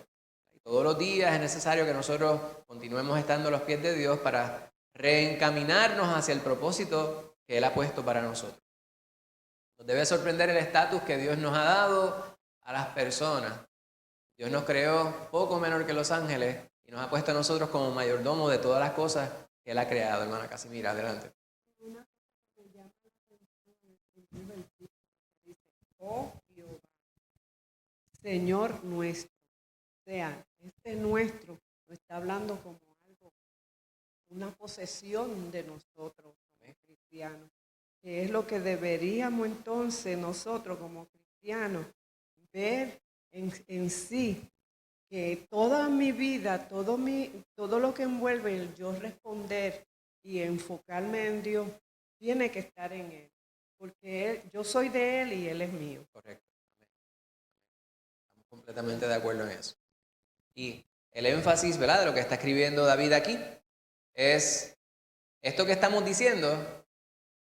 Y todos los días es necesario que nosotros continuemos estando a los pies de Dios para reencaminarnos hacia el propósito que Él ha puesto para nosotros. Nos debe sorprender el estatus que Dios nos ha dado a las personas. Dios nos creó poco menor que los ángeles y nos ha puesto a nosotros como mayordomo de todas las cosas que Él ha creado. Hermana Casimira, adelante. Oh Jehová, Señor nuestro. O sea, nuestro lo está hablando como algo, una posesión de nosotros como cristianos, que es lo que deberíamos entonces nosotros como cristianos ver en sí, que toda mi vida, todo lo que envuelve el yo responder y enfocarme en Dios, tiene que estar en Él, porque yo soy de Él y Él es mío. Correcto. Estamos completamente de acuerdo en eso. Y el énfasis, ¿verdad?, de lo que está escribiendo David aquí es esto que estamos diciendo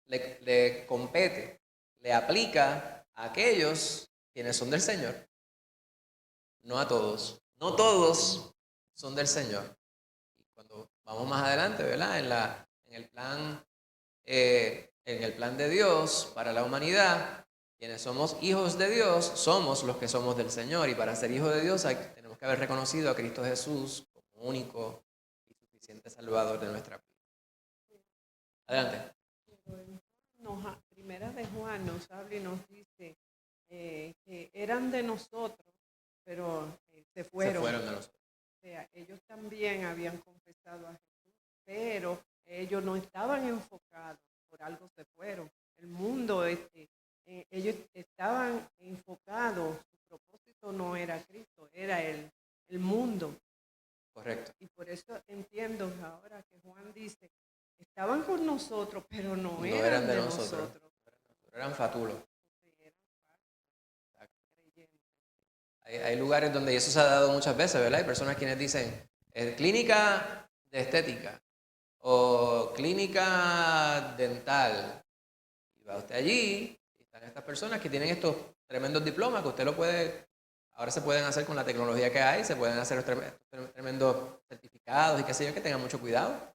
le compete, le aplica a aquellos quienes son del Señor. No a todos. No todos son del Señor. Y cuando vamos más adelante, ¿verdad?, en el plan de Dios para la humanidad, quienes somos hijos de Dios, somos los que somos del Señor. Y para ser hijos de Dios tenemos que haber reconocido a Cristo Jesús como único y suficiente Salvador de nuestra vida. Adelante. Primera de Juan nos habla y nos dice que eran de nosotros, pero se fueron de nosotros. O sea, ellos también habían confesado a Jesús, pero ellos no estaban enfocados, por algo se fueron. El mundo, ellos estaban enfocados, su propósito no era Cristo, era el mundo. Correcto. Y por eso entiendo ahora que Juan dice, estaban con nosotros, pero no eran de nosotros. Eran fatulos. Hay lugares donde eso se ha dado muchas veces, ¿verdad? Hay personas quienes dicen, clínica de estética o clínica dental. Y va usted allí y están estas personas que tienen estos tremendos diplomas que usted lo puede ahora se pueden hacer con la tecnología que hay, se pueden hacer tremendos certificados y qué sé yo, que tengan mucho cuidado.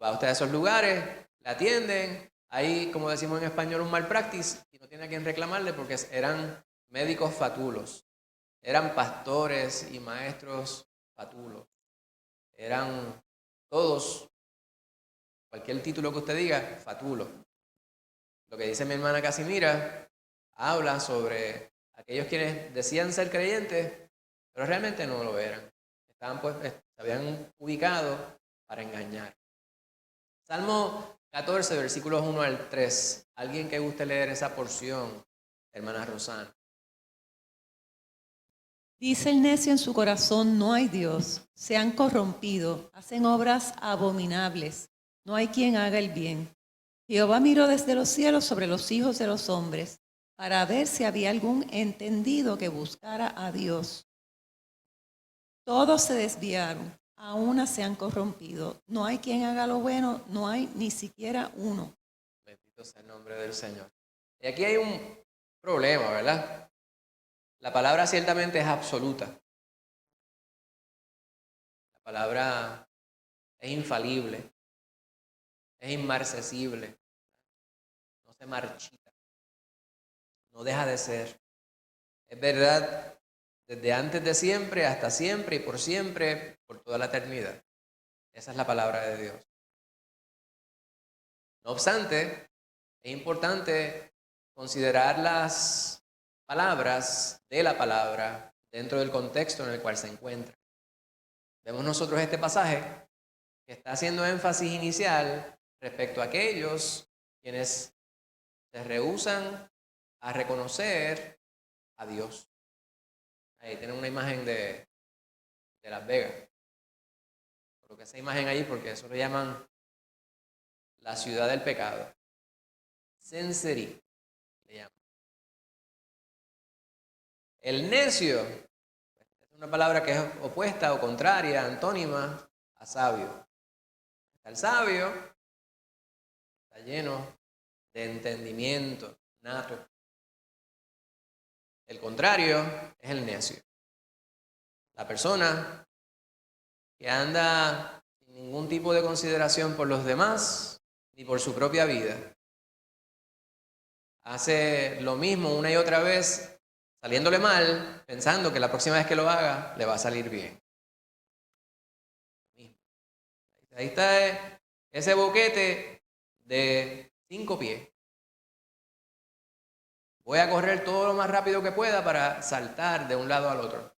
Va usted a esos lugares, la atienden, hay, como decimos en español, un malpractice y no tiene a quien reclamarle porque eran médicos fatulos, eran pastores y maestros fatulos, eran todos, cualquier título que usted diga, fatulos. Lo que dice mi hermana Casimira habla sobre aquellos quienes decían ser creyentes, pero realmente no lo eran. Estaban pues, se habían ubicado para engañar. Salmo 14, versículos 1 al 3. ¿Alguien que guste leer esa porción, hermana Rosana? Dice el necio en su corazón, no hay Dios. Se han corrompido, hacen obras abominables. No hay quien haga el bien. Jehová miró desde los cielos sobre los hijos de los hombres para ver si había algún entendido que buscara a Dios. Todos se desviaron, a una se han corrompido. No hay quien haga lo bueno, no hay ni siquiera uno. Bendito sea el nombre del Señor. Y aquí hay un problema, ¿verdad? La palabra ciertamente es absoluta. La palabra es infalible, es inmarcesible, no se marchita, no deja de ser. Es verdad desde antes de siempre hasta siempre y por toda la eternidad. Esa es la palabra de Dios. No obstante, es importante considerar las palabras de la palabra dentro del contexto en el cual se encuentra. Vemos nosotros este pasaje que está haciendo énfasis inicial respecto a aquellos quienes se rehúsan a reconocer a Dios. Ahí tienen una imagen de Las Vegas. Coloqué esa imagen ahí porque eso lo llaman la ciudad del pecado. Sin City le llaman. El necio es una palabra que es opuesta o contraria, antónima a sabio. Está el sabio, está lleno de entendimiento nato. El contrario es el necio. La persona que anda sin ningún tipo de consideración por los demás ni por su propia vida. Hace lo mismo una y otra vez, saliéndole mal, pensando que la próxima vez que lo haga, le va a salir bien. Ahí está ese boquete de 5 pies. Voy a correr todo lo más rápido que pueda para saltar de un lado al otro.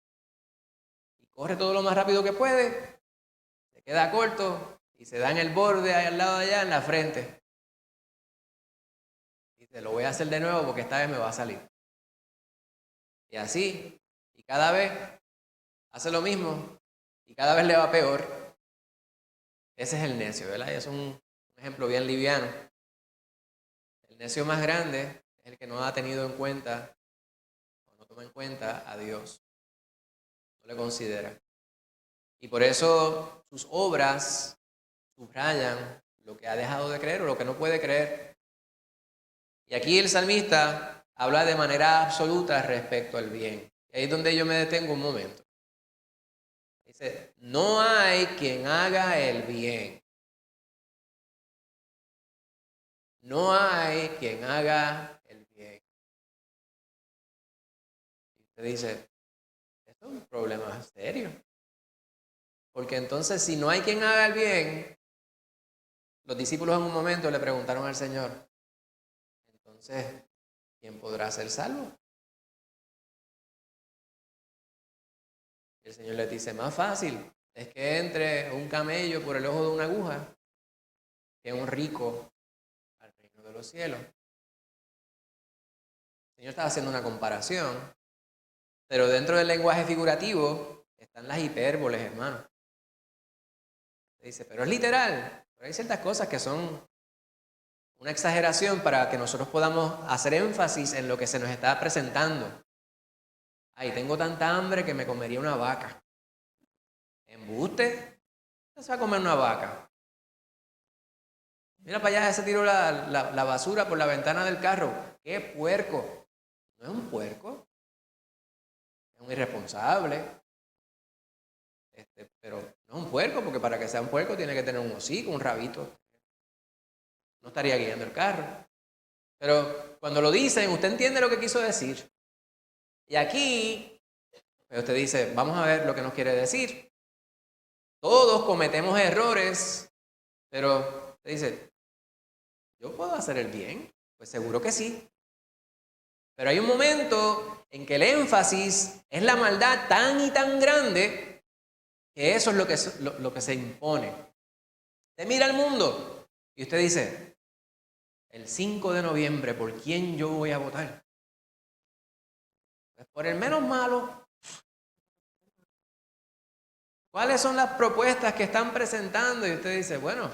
Y corre todo lo más rápido que puede, se queda corto y se da en el borde ahí al lado de allá en la frente. Y te lo voy a hacer de nuevo porque esta vez me va a salir. Y así, y cada vez hace lo mismo y cada vez le va peor. Ese es el necio, ¿verdad? Y es un ejemplo bien liviano. El necio más grande es el que no ha tenido en cuenta, o no toma en cuenta a Dios. No le considera. Y por eso sus obras subrayan lo que ha dejado de creer o lo que no puede creer. Y aquí el salmista habla de manera absoluta respecto al bien. Y ahí es donde yo me detengo un momento. Dice, no hay quien haga el bien. No hay quien haga el bien. Y usted dice, esto es un problema serio. Porque entonces si no hay quien haga el bien, los discípulos en un momento le preguntaron al Señor, entonces, ¿quién podrá ser salvo? Y el Señor les dice, más fácil es que entre un camello por el ojo de una aguja que un rico al reino de los cielos. El Señor estaba haciendo una comparación, pero dentro del lenguaje figurativo están las hipérboles, hermano. Dice, pero es literal. Pero hay ciertas cosas que son una exageración para que nosotros podamos hacer énfasis en lo que se nos está presentando. Ay, tengo tanta hambre que me comería una vaca. ¿Embuste? ¿Qué se va a comer una vaca? Mira para allá, se tiró la basura por la ventana del carro. ¡Qué puerco! ¿No es un puerco? un irresponsable. Pero no es un puerco, porque para que sea un puerco tiene que tener un hocico, un rabito. No estaría guiando el carro. Pero cuando lo dicen, usted entiende lo que quiso decir. Y aquí, pues usted dice, vamos a ver lo que nos quiere decir. Todos cometemos errores, pero usted dice, ¿yo puedo hacer el bien? Pues seguro que sí. Pero hay un momento en que el énfasis es la maldad tan y tan grande que eso es lo que se impone. Usted mira al mundo y usted dice, el 5 de noviembre, ¿por quién yo voy a votar? Pues por el menos malo. ¿Cuáles son las propuestas que están presentando? Y usted dice, bueno,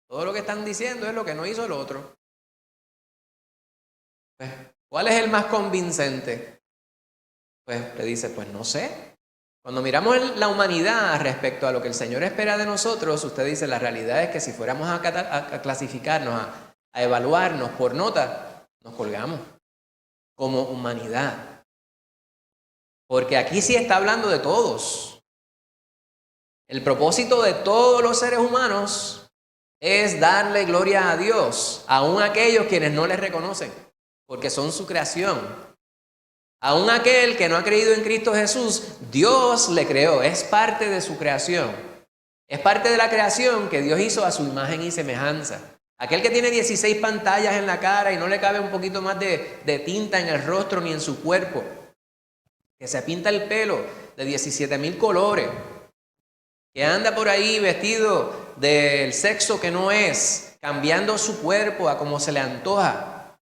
todo lo que están diciendo es lo que no hizo el otro. Pues, ¿cuál es el más convincente? Pues le dice, pues no sé. Cuando miramos la humanidad respecto a lo que el Señor espera de nosotros, usted dice, la realidad es que si fuéramos a clasificarnos, a evaluarnos por nota, nos colgamos como humanidad. Porque aquí sí está hablando de todos. El propósito de todos los seres humanos es darle gloria a Dios, aun aquellos quienes no le reconocen, porque son su creación. Aun aquel que no ha creído en Cristo Jesús, Dios le creó, es parte de su creación. Es parte de la creación que Dios hizo a su imagen y semejanza. Aquel que tiene 16 pantallas en la cara y no le cabe un poquito más de tinta en el rostro ni en su cuerpo, que se pinta el pelo de 17,000 colores, que anda por ahí vestido del sexo que no es, cambiando su cuerpo a como se le antoja,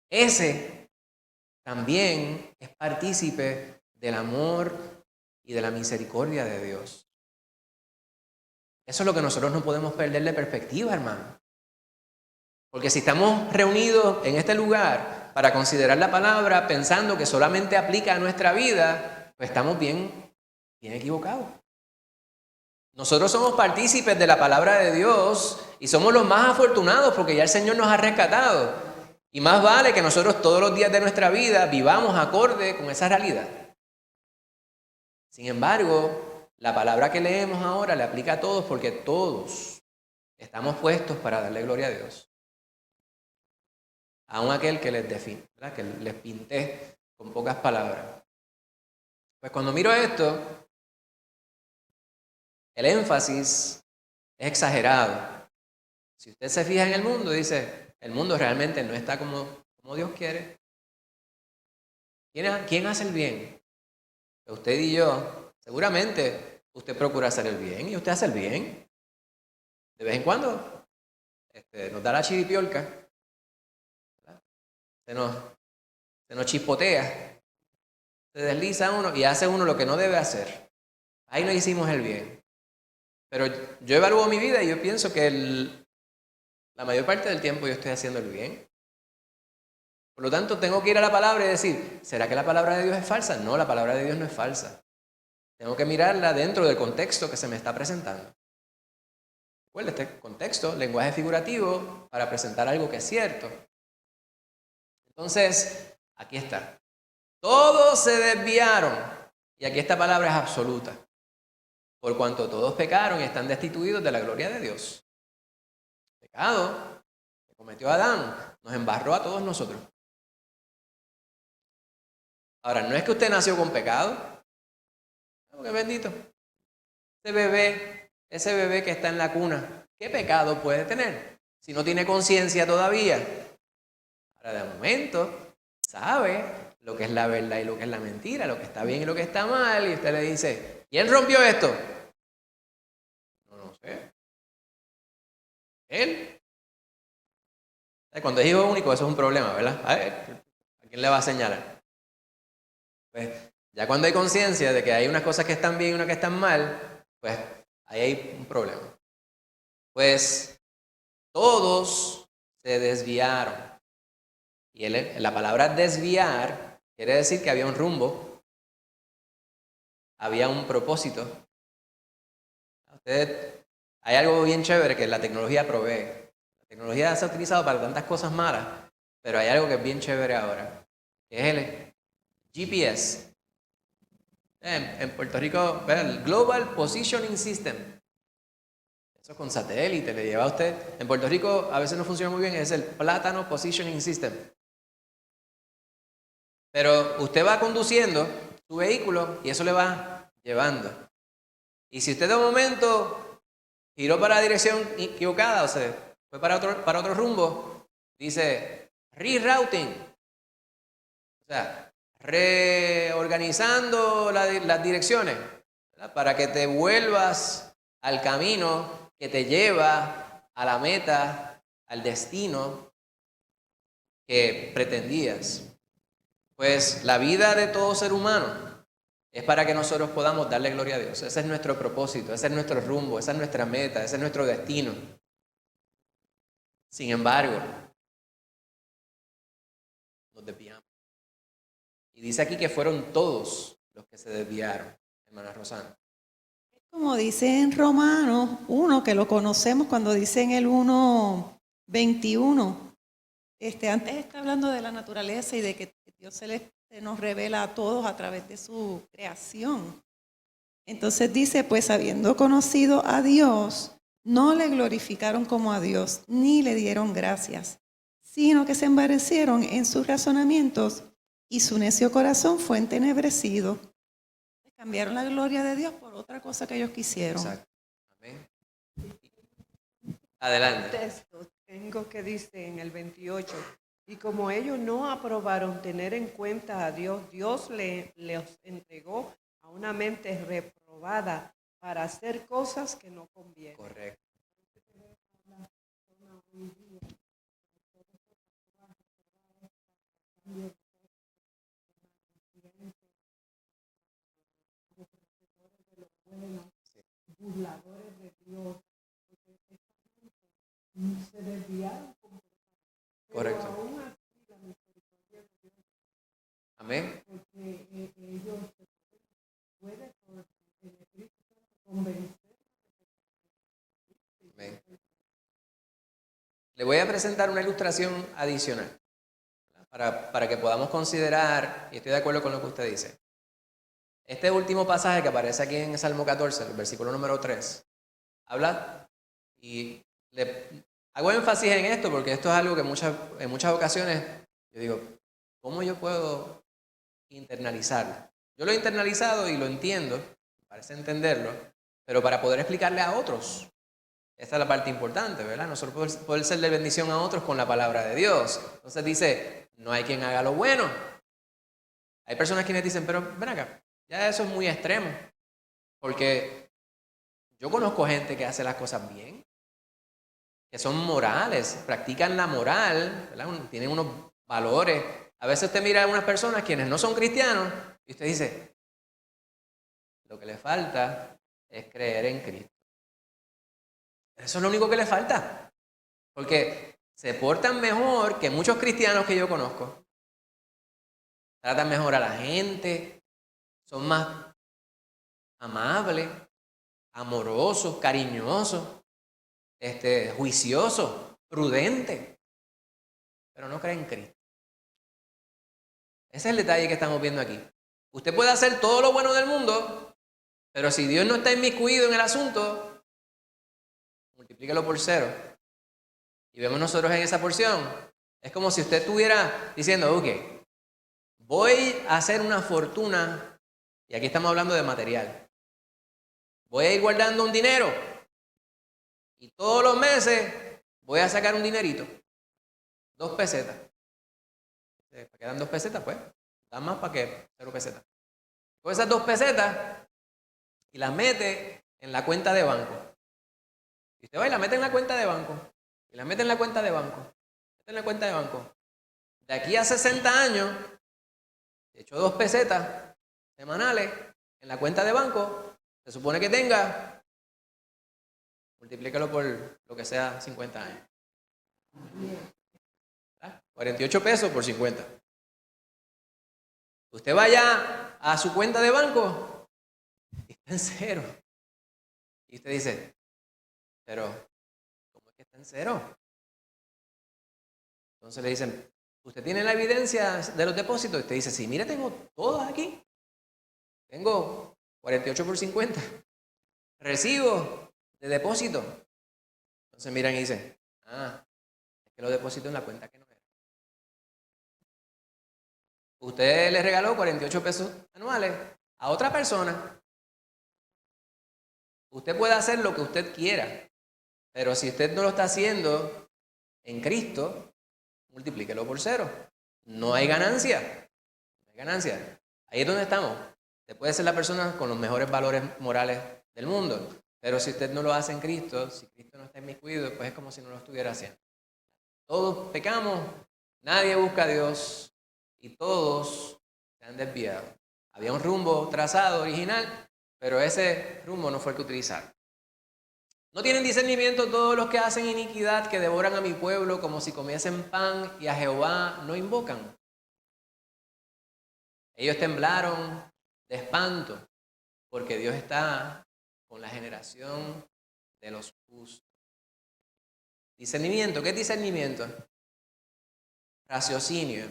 ese también es partícipe del amor y de la misericordia de Dios. Eso es lo que nosotros no podemos perder de perspectiva, hermano. Porque si estamos reunidos en este lugar para considerar la palabra pensando que solamente aplica a nuestra vida, pues estamos bien equivocados. Nosotros somos partícipes de la palabra de Dios y somos los más afortunados porque ya el Señor nos ha rescatado. Y más vale que nosotros todos los días de nuestra vida vivamos acorde con esa realidad. Sin embargo, la palabra que leemos ahora le aplica a todos porque todos estamos puestos para darle gloria a Dios. Aun aquel que les define, ¿verdad? Que les pinté con pocas palabras. Pues cuando miro esto, el énfasis es exagerado. Si usted se fija en el mundo, dice, el mundo realmente no está como Dios quiere. ¿Quién hace el bien? Usted y yo. Seguramente usted procura hacer el bien y usted hace el bien. De vez en cuando nos da la chiripiolca. Se nos chispotea. Se desliza uno y hace uno lo que no debe hacer. Ahí no hicimos el bien. Pero yo evalúo mi vida y yo pienso que la mayor parte del tiempo yo estoy haciendo el bien. Por lo tanto, tengo que ir a la palabra y decir, ¿será que la palabra de Dios es falsa? No, la palabra de Dios no es falsa. Tengo que mirarla dentro del contexto que se me está presentando. Recuerda este contexto, lenguaje figurativo, para presentar algo que es cierto. Entonces, aquí está. Todos se desviaron. Y aquí esta palabra es absoluta. Por cuanto todos pecaron y están destituidos de la gloria de Dios. El pecado que cometió Adán nos embarró a todos nosotros. Ahora, no es que usted nació con pecado. ¡Qué bendito! Ese bebé que está en la cuna, ¿qué pecado puede tener? Si no tiene conciencia todavía. Ahora, de momento, sabe lo que es la verdad y lo que es la mentira, lo que está bien y lo que está mal, y usted le dice, ¿quién rompió esto? No sé. Él. Cuando es hijo único, eso es un problema, ¿verdad? ¿A quién le va a señalar? Pues ya cuando hay conciencia de que hay unas cosas que están bien y unas que están mal, pues ahí hay un problema. Pues todos se desviaron. Y la palabra desviar quiere decir que había un rumbo, había un propósito. Hay algo bien chévere que la tecnología provee. La tecnología se ha utilizado para tantas cosas malas, pero hay algo que es bien chévere ahora, que es el GPS. En Puerto Rico, el Global Positioning System. Eso con satélite le lleva a usted. En Puerto Rico a veces no funciona muy bien, es el Plátano Positioning System. Pero usted va conduciendo su vehículo y eso le va llevando. Y si usted de momento giró para la dirección equivocada, o sea, fue para otro rumbo, dice rerouting. O sea, reorganizando las direcciones, ¿verdad? Para que te vuelvas al camino que te lleva a la meta, al destino que pretendías. Pues la vida de todo ser humano es para que nosotros podamos darle gloria a Dios. Ese es nuestro propósito, ese es nuestro rumbo, esa es nuestra meta, ese es nuestro destino. Sin embargo, nos desviamos. Y dice aquí que fueron todos los que se desviaron, hermana Rosana. Como dice en Romanos 1, que lo conocemos cuando dice en el 1:21, antes está hablando de la naturaleza y de que Dios se nos revela a todos a través de su creación. Entonces dice, pues habiendo conocido a Dios, no le glorificaron como a Dios, ni le dieron gracias, sino que se envanecieron en sus razonamientos y su necio corazón fue entenebrecido. Cambiaron la gloria de Dios por otra cosa que ellos quisieron. Exacto. Amén. Adelante. Texto tengo que dice en el 28, y como ellos no aprobaron tener en cuenta a Dios, Dios les entregó a una mente reprobada para hacer cosas que no convienen. Correcto. Burladores de Dios, se desviaron. Correcto. Aún así, la misericordia de Dios, Amén. porque ellos pueden por el Espíritu Santo convencer. Amén. Le voy a presentar una ilustración adicional para que podamos considerar, y estoy de acuerdo con lo que usted dice. Este último pasaje que aparece aquí en Salmo 14, el versículo número 3, habla, y le hago énfasis en esto porque esto es algo que en muchas ocasiones yo digo, ¿cómo yo puedo internalizarlo? Yo lo he internalizado y lo entiendo, me parece entenderlo, pero para poder explicarle a otros, esta es la parte importante, ¿verdad? Nosotros poder ser de bendición a otros con la palabra de Dios. Entonces dice, no hay quien haga lo bueno. Hay personas quienes dicen, pero ven acá, ya eso es muy extremo, porque yo conozco gente que hace las cosas bien, que son morales, practican la moral, ¿verdad? Tienen unos valores. A veces usted mira a unas personas quienes no son cristianos y usted dice, lo que le falta es creer en Cristo. Eso es lo único que le falta, porque se portan mejor que muchos cristianos que yo conozco. Tratan mejor a la gente, son más amables, amorosos, cariñosos, juiciosos, prudentes, pero no creen en Cristo. Ese es el detalle que estamos viendo aquí. Usted puede hacer todo lo bueno del mundo, pero si Dios no está inmiscuido en el asunto, multiplícalo por 0. Y vemos nosotros en esa porción. Es como si usted estuviera diciendo, ok, voy a hacer una fortuna, y aquí estamos hablando de material. Voy a ir guardando un dinero, y todos los meses voy a sacar un dinerito. 2 pesetas. ¿Para qué dan 2 pesetas? Pues, dan más para que 0 pesetas. Con esas 2 pesetas y las mete en la cuenta de banco. Y usted va y la mete en la cuenta de banco. Y la mete en la cuenta de banco. Mete en la cuenta de banco. De aquí a 60 años, de hecho 2 pesetas semanales en la cuenta de banco, se supone que tenga, multiplícalo por lo que sea 50 años. 48 pesos por 50. Usted vaya a su cuenta de banco y está en 0. Y usted dice, pero ¿cómo es que está en 0? Entonces le dicen, ¿usted tiene la evidencia de los depósitos? Y usted dice, sí, mire, tengo todos aquí. Tengo 48 por 50. Recibo de depósito. Entonces miran y dicen, es que lo deposito en la cuenta que no era. Usted le regaló 48 pesos anuales a otra persona. Usted puede hacer lo que usted quiera, pero si usted no lo está haciendo en Cristo, multiplíquelo por 0. No hay ganancia. No hay ganancia. Ahí es donde estamos. Usted puede ser la persona con los mejores valores morales del mundo, pero si usted no lo hace en Cristo, si Cristo no está inmiscuido, pues es como si no lo estuviera haciendo. Todos pecamos, nadie busca a Dios y todos se han desviado. Había un rumbo trazado original, pero ese rumbo no fue el que utilizaron. No tienen discernimiento todos los que hacen iniquidad, que devoran a mi pueblo como si comiesen pan y a Jehová no invocan. Ellos temblaron de espanto porque Dios está con la generación de los justos. Discernimiento, ¿qué es discernimiento? Raciocinio,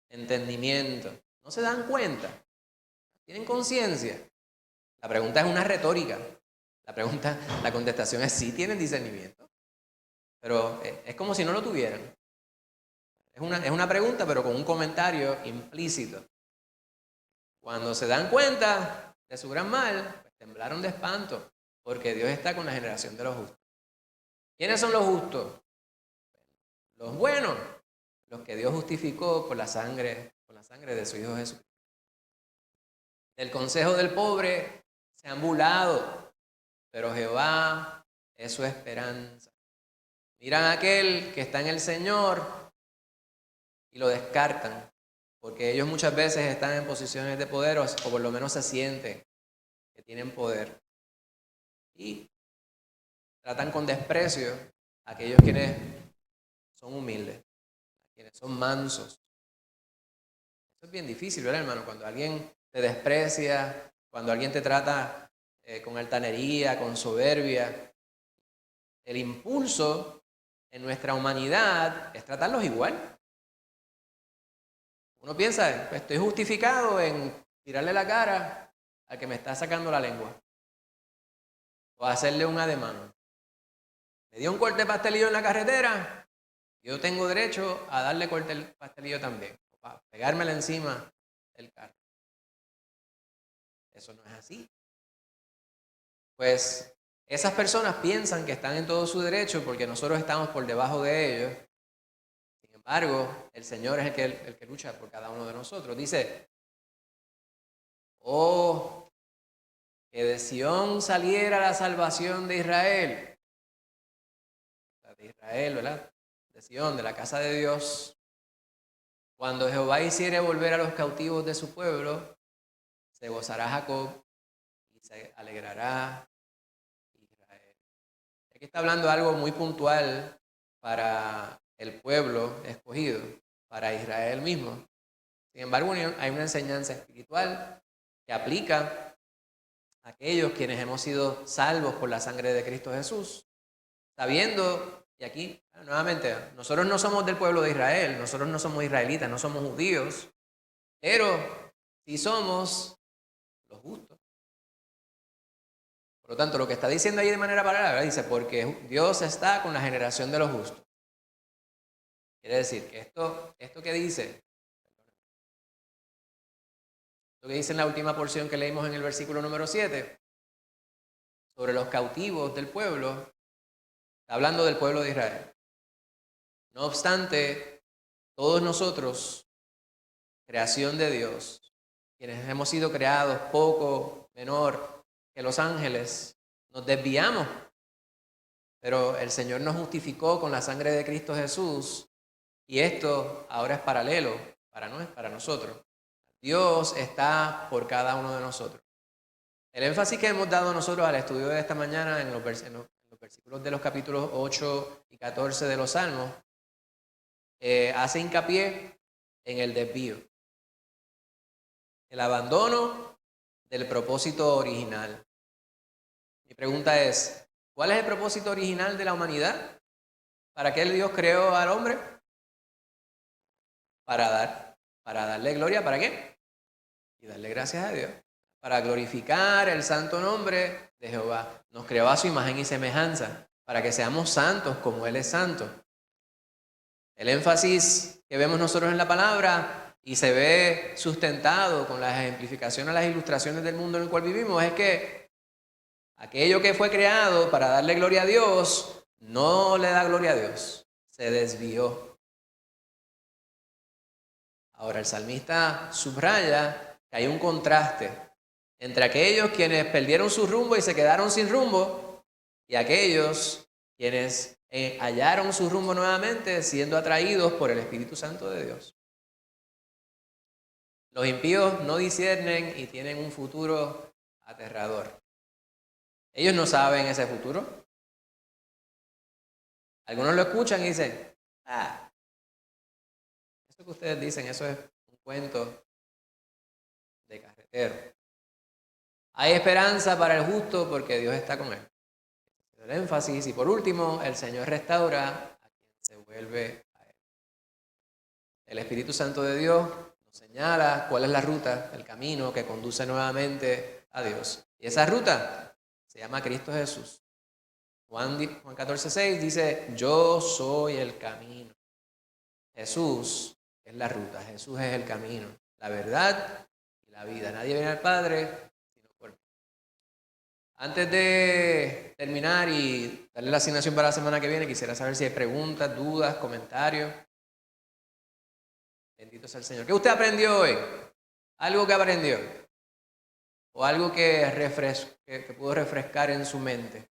entendimiento. ¿No se dan cuenta? ¿Tienen conciencia? La pregunta es una retórica. La contestación es sí tienen discernimiento, pero es como si no lo tuvieran. Es una pregunta, pero con un comentario implícito. Cuando se dan cuenta de su gran mal, pues temblaron de espanto, porque Dios está con la generación de los justos. ¿Quiénes son los justos? Los buenos, los que Dios justificó por la sangre de su Hijo Jesús. Del consejo del pobre se han burlado, pero Jehová es su esperanza. Miran a aquel que está en el Señor y lo descartan, porque ellos muchas veces están en posiciones de poder o por lo menos se sienten que tienen poder. Y tratan con desprecio a aquellos quienes son humildes, a quienes son mansos. Eso es bien difícil, ¿verdad, hermano? Cuando alguien te desprecia, cuando alguien te trata con altanería, con soberbia, el impulso en nuestra humanidad es tratarlos igual. Uno piensa, pues estoy justificado en tirarle la cara al que me está sacando la lengua o hacerle un ademán. Me dio un corte de pastelillo en la carretera, yo tengo derecho a darle corte el pastelillo también, para pegármela encima del carro. Eso no es así. Pues esas personas piensan que están en todo su derecho porque nosotros estamos por debajo de ellos. Sin embargo, el Señor es el que lucha por cada uno de nosotros. Dice, oh, que de Sión saliera la salvación de Israel. De Israel, ¿verdad? De Sión, de la casa de Dios. Cuando Jehová hiciere volver a los cautivos de su pueblo, se gozará Jacob y se alegrará Israel. Aquí está hablando algo muy puntual para el pueblo escogido, para Israel mismo. Sin embargo, hay una enseñanza espiritual que aplica a aquellos quienes hemos sido salvos por la sangre de Cristo Jesús, sabiendo, y aquí nuevamente, nosotros no somos del pueblo de Israel, nosotros no somos israelitas, no somos judíos, pero sí somos los justos. Por lo tanto, lo que está diciendo ahí de manera paralela, dice, porque Dios está con la generación de los justos. Quiere decir que esto que dice, lo que dice en la última porción que leímos en el versículo número 7, sobre los cautivos del pueblo, está hablando del pueblo de Israel. No obstante, todos nosotros, creación de Dios, quienes hemos sido creados poco menor que los ángeles, nos desviamos. Pero el Señor nos justificó con la sangre de Cristo Jesús y esto ahora es paralelo para nosotros. Dios está por cada uno de nosotros. El énfasis que hemos dado nosotros al estudio de esta mañana en los versículos de los capítulos 8 y 14 de los Salmos hace hincapié en el desvío, el abandono del propósito original. Mi pregunta es, ¿cuál es el propósito original de la humanidad? ¿Para qué Dios creó al hombre? Para darle gloria, ¿para qué? Y darle gracias a Dios. para glorificar el santo nombre de Jehová. Nos creó a su imagen y semejanza, para que seamos santos como Él es santo. El énfasis que vemos nosotros en la palabra y se ve sustentado con las ejemplificaciones, las ilustraciones del mundo en el cual vivimos, es que aquello que fue creado para darle gloria a Dios, no le da gloria a Dios, se desvió. Ahora el salmista subraya que hay un contraste entre aquellos quienes perdieron su rumbo y se quedaron sin rumbo y aquellos quienes hallaron su rumbo nuevamente siendo atraídos por el Espíritu Santo de Dios. Los impíos no disciernen y tienen un futuro aterrador. Ellos no saben ese futuro. Algunos lo escuchan y dicen, eso que ustedes dicen, eso es un cuento de carretero. Hay esperanza para el justo porque Dios está con él. El énfasis. Y por último, el Señor restaura a quien se vuelve a Él. El Espíritu Santo de Dios nos señala cuál es la ruta, el camino que conduce nuevamente a Dios. Y esa ruta se llama Cristo Jesús. Juan 14:6 dice, yo soy el camino. Jesús es la ruta, Jesús es el camino, la verdad y la vida. Nadie viene al Padre sino por mí. Antes de terminar y darle la asignación para la semana que viene, quisiera saber si hay preguntas, dudas, comentarios. Bendito sea el Señor. ¿Qué usted aprendió hoy? ¿Algo que aprendió? ¿O algo que pudo refrescar en su mente?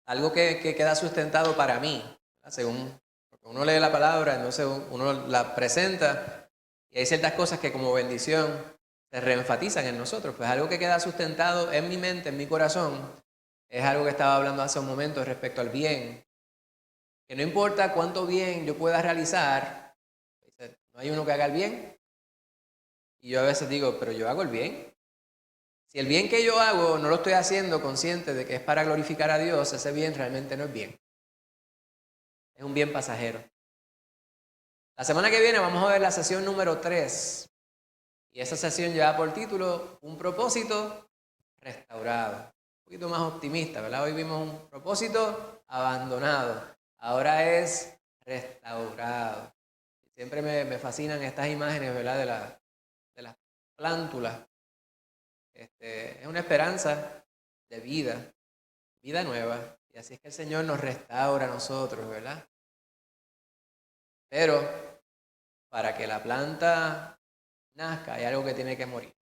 Algo que queda sustentado para mí, según porque uno lee la palabra, entonces uno la presenta y hay ciertas cosas que como bendición se reenfatizan en nosotros. Pues algo que queda sustentado en mi mente, en mi corazón, es algo que estaba hablando hace un momento respecto al bien. Que no importa cuánto bien yo pueda realizar, no hay uno que haga el bien. Y yo a veces digo, pero yo hago el bien. Si el bien que yo hago no lo estoy haciendo consciente de que es para glorificar a Dios, ese bien realmente no es bien. Es un bien pasajero. La semana que viene vamos a ver la sesión número 3. Y esa sesión lleva por título Un propósito restaurado. Un poquito más optimista, ¿verdad? Hoy vimos un propósito abandonado. Ahora es restaurado. Siempre me fascinan estas imágenes, ¿verdad? De las plántulas. Es una esperanza de vida, vida nueva. Y así es que el Señor nos restaura a nosotros, ¿verdad? Pero para que la planta nazca hay algo que tiene que morir.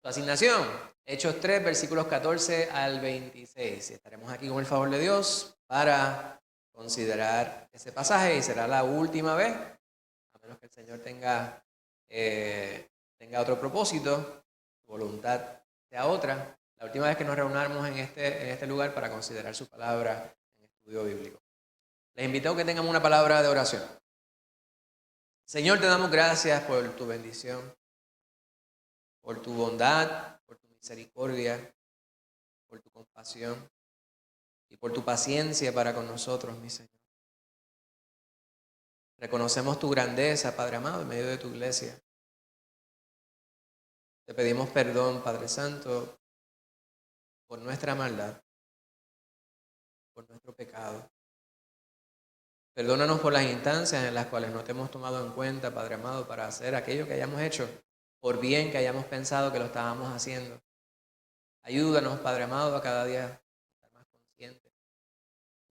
Su asignación, Hechos 3, versículos 14 al 26. Y estaremos aquí con el favor de Dios para considerar ese pasaje y será la última vez, a menos que el Señor tenga otro propósito, su voluntad sea otra. La última vez que nos reunamos en este lugar para considerar su palabra en estudio bíblico. Les invito a que tengamos una palabra de oración. Señor, te damos gracias por tu bendición, por tu bondad, por tu misericordia, por tu compasión y por tu paciencia para con nosotros, mi Señor. Reconocemos tu grandeza, Padre amado, en medio de tu iglesia. Te pedimos perdón, Padre Santo, por nuestra maldad, por nuestro pecado. Perdónanos por las instancias en las cuales no te hemos tomado en cuenta, Padre amado, para hacer aquello que hayamos hecho, por bien que hayamos pensado que lo estábamos haciendo. Ayúdanos, Padre amado, a cada día estar más conscientes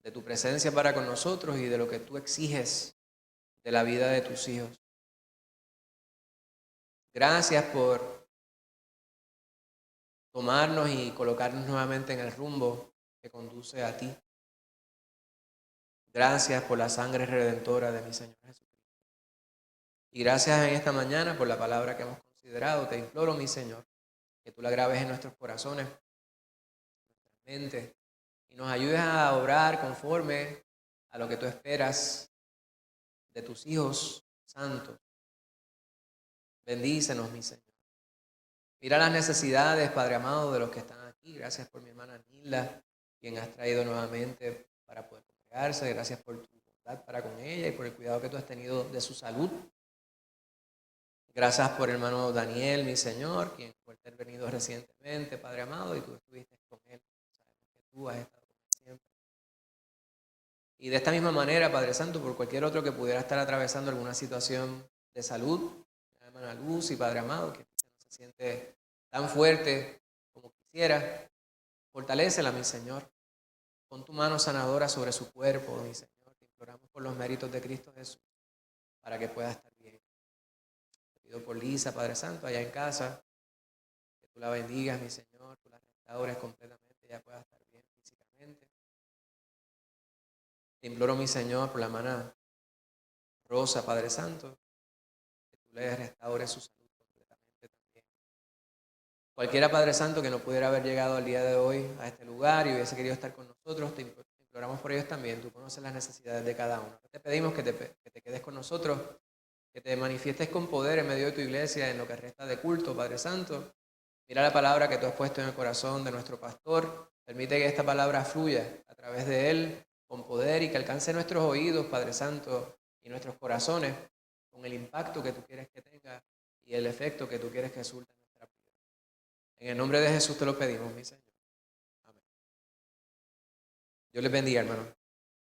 de tu presencia para con nosotros y de lo que tú exiges de la vida de tus hijos. Gracias por tomarnos y colocarnos nuevamente en el rumbo que conduce a ti. Gracias por la sangre redentora de mi Señor Jesucristo. Y gracias en esta mañana por la palabra que hemos considerado. Te imploro, mi Señor, que tú la grabes en nuestros corazones, en nuestras mentes, y nos ayudes a obrar conforme a lo que tú esperas de tus hijos santos. Bendícenos, mi Señor. Mira las necesidades, Padre amado, de los que están aquí. Gracias por mi hermana Nilda, quien has traído nuevamente para poder congregarse. Gracias por tu bondad para con ella y por el cuidado que tú has tenido de su salud. Gracias por el hermano Daniel, mi Señor, quien fue intervenido recientemente, Padre amado, y tú estuviste con él. Sabemos que tú has estado con él siempre. Y de esta misma manera, Padre Santo, por cualquier otro que pudiera estar atravesando alguna situación de salud, la hermana Luz y Padre amado, que no se siente tan fuerte como quisiera, fortalécela, mi Señor. Pon tu mano sanadora sobre su cuerpo, mi Señor. Te imploramos por los méritos de Cristo Jesús, para que pueda estar bien. Pido por Lisa, Padre Santo, allá en casa, que tú la bendigas, mi Señor, tú la restaures completamente, ella pueda estar bien físicamente. Te imploro, mi Señor, por la hermana Rosa, Padre Santo, que tú le restaures su salud completamente también. Cualquiera, Padre Santo, que no pudiera haber llegado al día de hoy a este lugar y hubiese querido estar con nosotros, te imploramos por ellos también. Tú conoces las necesidades de cada uno. Te pedimos que te quedes con nosotros, que te manifiestes con poder en medio de tu iglesia en lo que resta de culto, Padre Santo. Mira la palabra que tú has puesto en el corazón de nuestro pastor. Permite que esta palabra fluya a través de él con poder y que alcance nuestros oídos, Padre Santo, y nuestros corazones con el impacto que tú quieres que tenga y el efecto que tú quieres que surta en nuestra vida. En el nombre de Jesús te lo pedimos, mi Señor. Amén. Dios les bendiga, hermano.